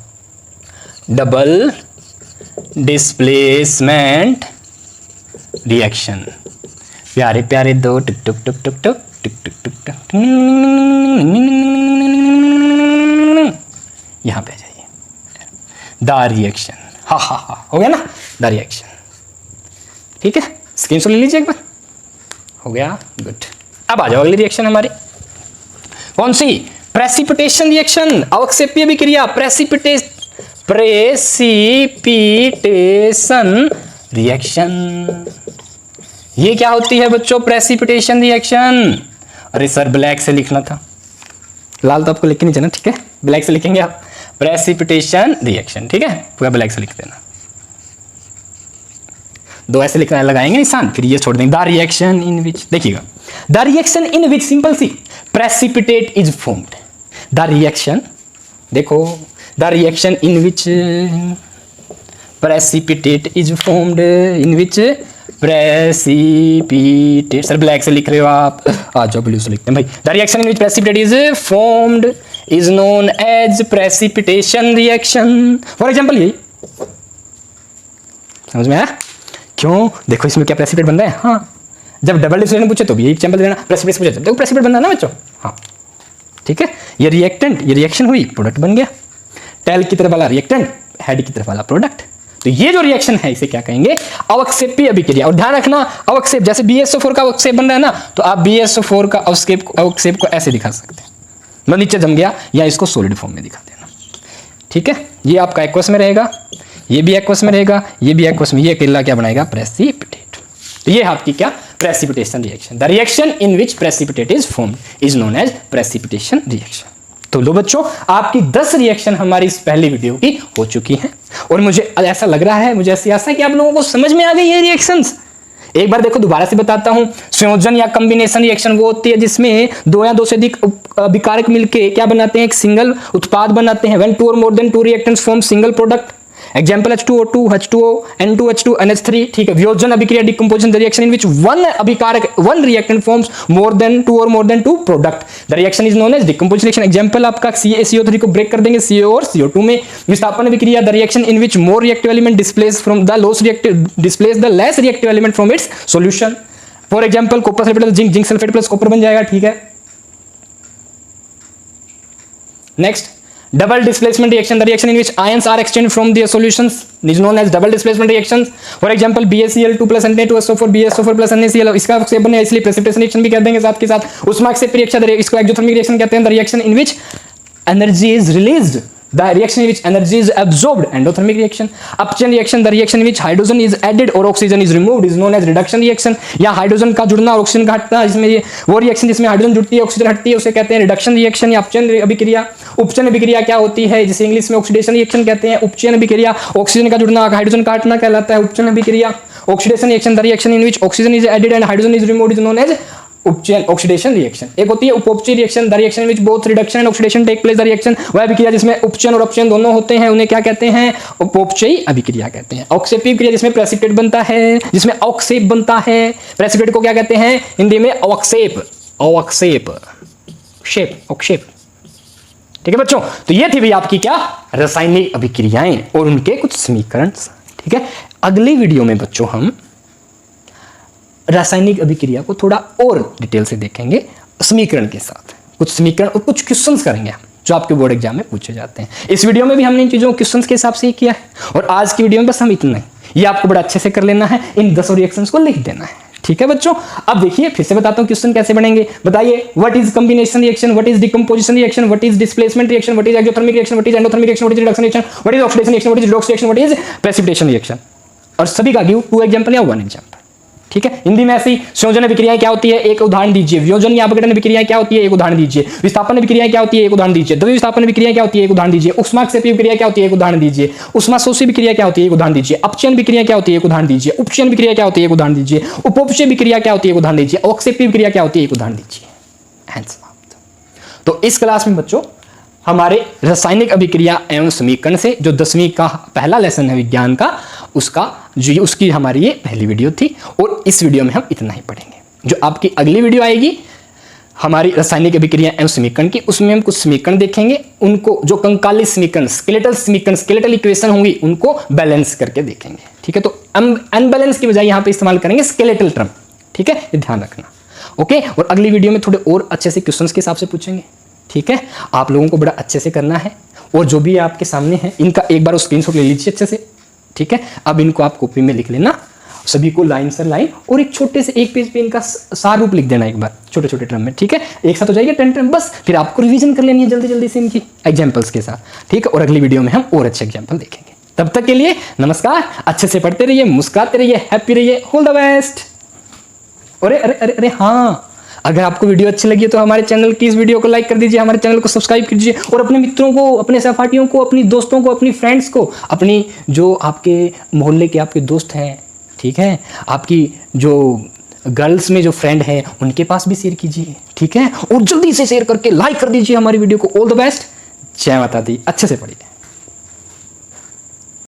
Double displacement reaction. प्यारे प्यारे दो टुक टुक टुक टुक टुक टुक टुक टुक टुक, यहां पे आ जाइए। द रिएक्शन, हा हा हा, हो गया ना? द रिएक्शन, ठीक है। स्क्रीनशॉट ले लीजिए एक बार, हो गया, गुड। अब आ जाओ अगली रिएक्शन हमारी, कौन सी? प्रेसिपिटेशन रिएक्शन, अवक्षेपी अभिक्रिया। प्रेसिपिटेशन रिएक्शन, ये क्या होती है बच्चों? Precipitation reaction. अरे सर ब्लैक से लिखना था, लाल तो आपको लिख के नहीं जाना, ठीक है, ब्लैक से लिखेंगे आप। प्रेसिपिटेशन रिएक्शन, ठीक है, पूरा ब्लैक से लिख देना। दो ऐसे लिखना लगाएंगे निशान, फिर ये छोड़ देंगे। द रिएक्शन इन विच, देखिएगा, the reaction in which, simple सी, precipitate is formed. The reaction, देखो, the reaction in which precipitate is formed, in which precipitate, sir black से लिख रहे हो आप, आ जाओ ब्लू से लिखते हैं भाई। The reaction in which precipitate is formed is known as precipitation reaction. For example, यही समझ में आया? क्यों? देखो इसमें क्या प्रेसिपिटेट बन रहा है। हाँ, जब डबल डिस्प्लेसमेंट पूछे तो भी यही एग्जांपल देना, प्रेसिपिटेट पूछे तो देखो प्रेसिपिटेट बन रहा है ना बच्चों। हाँ, ठीक है, ये रिएक्टेंट, ये रिएक्शन हुई, प्रोडक्ट बन गया। टेल की तरफ वाला रिएक्टेंट, हेड की तरफ वाला प्रोडक्ट। तो ये जो रिएक्शन है इसे क्या कहेंगे? अवक्षेपी अभिक्रिया। और ध्यान रखना, अवक्षेप, जैसे BSO4 का अवक्षेप बन रहा है ना, तो आप BSO4 का अवक्षेप को ऐसे दिखा सकते हैं, मतलब नीचे जम गया, या इसको सॉलिड फॉर्म में दिखा देना, ठीक है। ये आपका एक्वस में रहेगा, ये भी एक्वस में रहेगा, ये भी एक्वस में, ये अकेला क्या बनाएगा? प्रेसिपिटेट। तो ये आपकी क्या? Precipitation reaction. The reaction in which precipitate is formed is known as precipitation reaction. तो लो बच्चों, आपकी 10 रिएक्शन हमारी इस पहली वीडियो की हो चुकी हैं, और मुझे ऐसा लग रहा है, मुझे ऐसी आशा है कि आप लोगों को समझ में आ गई ये रिएक्शंस। एक बार देखो, दोबारा से बताता हूं। संयोजन या कॉम्बिनेशन रिएक्शन वो होती है जिसमें दो या दो से अधिक अभिकारक मिलकर क्या बनाते हैं? एक सिंगल उत्पाद बनाते हैं। When two or more than two reactants form single product, example H2O2, H2O, N2H2, NH3, ठीक है। वियोजन अभिक्रिया, decomposition, the reaction in which one अभिकारक, one reactant forms more than two product, the reaction is known as decomposition reaction. Example आपका CaCO3 को break कर देंगे CO और CO2 में। विस्थापन अभिक्रिया, the reaction in which more reactive element displace from the less reactive element from its solution. For example copper sulphate zinc, zinc sulphate plus copper बन जाएगा, ठीक है। Next, double displacement reaction, the reaction in which ions are exchanged from their solutions is known as double displacement reactions. For example, BaCl2 plus Na2SO4, BaSO4 plus NaCl, इसका अवक्षेप बने, इसलिए precipitation reaction भी कह देंगे साथ के साथ। उष्माक्षेपी रिएक्शन, इसको एक्सोथर्मिक रिएक्शन कहते हैं। The reaction in which energy is released, the reaction in which energy is absorbed, endothermic reaction. Upchain reaction, the reaction in which hydrogen is added or oxygen is removed is known as reduction reaction. या hydrogen का जुड़ना और oxygen का हटना, इसमें ये वो reaction जिसमें हाइड्रोजन जुड़ती है, ऑक्सीजन हटती है, उसे कहते हैं रिडक्शन रिएक्शन या अपचयन अभिक्रिया। उपचयन अभिक्रिया क्या होती है? जिसे इंग्लिश में ऑक्सीडेशन रिएक्शन कहते हैं। उपचयन अभिक्रिया, ऑक्सीजन का जुड़ना, हाइड्रोजन का हटना कहलाता है उपचयन अभिक्रिया। Oxidation reaction, the reaction in which oxygen is added and hydrogen is removed is known as उपचयन ऑक्सीडेशन रिएक्शन। एक होती है उपोपचयी reaction, the reaction which both reduction and oxidation take place, the reaction वह अभिक्रिया जिसमें उपचयन और अपचयन दोनों होते हैं, उन्हें क्या कहते हैं? उपोपचयी अभिक्रिया कहते हैं। अवक्षेपी क्रिया, जिसमें प्रेसिपिटेट बनता है, जिसमें अवक्षेप बनता है। प्रेसिपिटेट को क्या कहते हैं हिंदी में? अवक्षेप, अवक्षेप, शेप, अवक्षेप, ठीक है बच्चों। तो ये थी भी आपकी क्या? रासायनिक अभिक्रियाएं और उनके कुछ समीकरण, ठीक है। अगली वीडियो में बच्चों हम रासायनिक अभिक्रिया को थोड़ा और डिटेल से देखेंगे, समीकरण के साथ, कुछ समीकरण और कुछ क्वेश्चंस करेंगे हम, जो आपके बोर्ड एग्जाम में पूछे जाते हैं। इस वीडियो में भी हमने इन चीज़ों को क्वेश्चंस के हिसाब से ही किया है और आज की वीडियो में बस हम इतना ही, ये आपको बड़ा अच्छे से कर लेना है, इन 10 रिएक्शंस को लिख देना है। ठीक है बच्चों, अब देखिए फिर से बताता हूं क्वेश्चन कैसे बनेंगे। बताइए, what is combination reaction, what is decomposition reaction, what is displacement reaction, what is exothermic reaction, what is endothermic reaction, what is reduction reaction, what is oxidation reaction, what is redox reaction, what is precipitation reaction. और सभी का give 2 example या 1 example. ठीक है, हिंदी में ऐसी संयोजन विक्रियाएं क्या होती है, एक उदाहरण दीजिए। वियोजन या अपघटन विक्रियाएं क्या होती है, एक उदाहरण दीजिए। विस्थापन विक्रियाएं क्या होती है, एक उदाहरण दीजिए। द्रव्य विस्थापन विक्रियाएं क्या होती है, एक उदाहरण दीजिए। ऊष्माक्षेपी विक्रिया क्या होती है, एक उदाहरण दीजिए। ऊष्माशोषी विक्रिया क्या होती है, एक उदाहरण दीजिए। अपचयन विक्रिया क्या होती है, एक उदाहरण दीजिए। उपचयन विक्रिया क्या होती है, एक उदाहरण दीजिए। उपोपचय विक्रिया क्या होती है, एक उदाहरण दीजिए। अवक्षेपी विक्रिया क्या होती है, एक उदाहरण दीजिए। तो इस क्लास में बच्चों हमारे रासायनिक अभिक्रिया एवं समीकरण से जो 10वीं का पहला लेसन है विज्ञान का, उसकी हमारी ये पहली वीडियो थी और इस वीडियो में हम इतना ही पढ़ेंगे। जो आपकी अगली वीडियो आएगी हमारी रासायनिक अभिक्रिया एवं समीकरण की, उसमें हम कुछ समीकरण देखेंगे, उनको जो कंकाली समीकरण, स्केलेटल इक्वेशन होंगी, उनको बैलेंस करके देखेंगे। ठीक है, तो अनबैलेंस की बजाय यहां पे इस्तेमाल करेंगे स्केलेटल टर्म। ठीक है, ये ध्यान रखना। ओके, और अगली वीडियो में थोड़े और अच्छे से क्वेश्चंस के हिसाब से पूछेंगे। ठीक है, आप लोगों को बड़ा अच्छे से करना है और जो भी आपके सामने है इनका एक बार स्क्रीनशॉट ले लीजिए अच्छे से। ठीक है, अब इनको आप कॉपी में लिख लेना, सभी को लाइन सर लाइन, और एक छोटे से एक पेज पे इनका सार रूप लिख देना एक बार छोटे छोटे टर्म में। ठीक है, एक साथ हो जाएगा 10 टर्म, बस फिर आपको रिवीजन कर लेनी है जल्दी जल्दी से इनकी एग्जाम्पल्स के साथ। ठीक है, और अगली वीडियो में हम और अच्छे एग्जाम्पल देखेंगे। तब तक के लिए नमस्कार, अच्छे से पढ़ते रहिए, मुस्कुराते रहिए, हैप्पी रहिए, ऑल द बेस्ट। अरे अरे अरे अरे हाँ, अगर आपको वीडियो अच्छी लगी तो हमारे चैनल की इस वीडियो को लाइक कर दीजिए, हमारे चैनल को सब्सक्राइब कीजिए और अपने मित्रों को, अपने सहपाठियों को, अपनी दोस्तों को, अपनी फ्रेंड्स को, अपनी जो आपके मोहल्ले के आपके दोस्त हैं, ठीक है, आपकी जो गर्ल्स में जो फ्रेंड है उनके पास भी शेयर कीजिए। ठीक है, और जल्दी से शेयर करके लाइक कर दीजिए हमारी वीडियो को। ऑल द बेस्ट, जय माता दी, अच्छे से पढ़िए।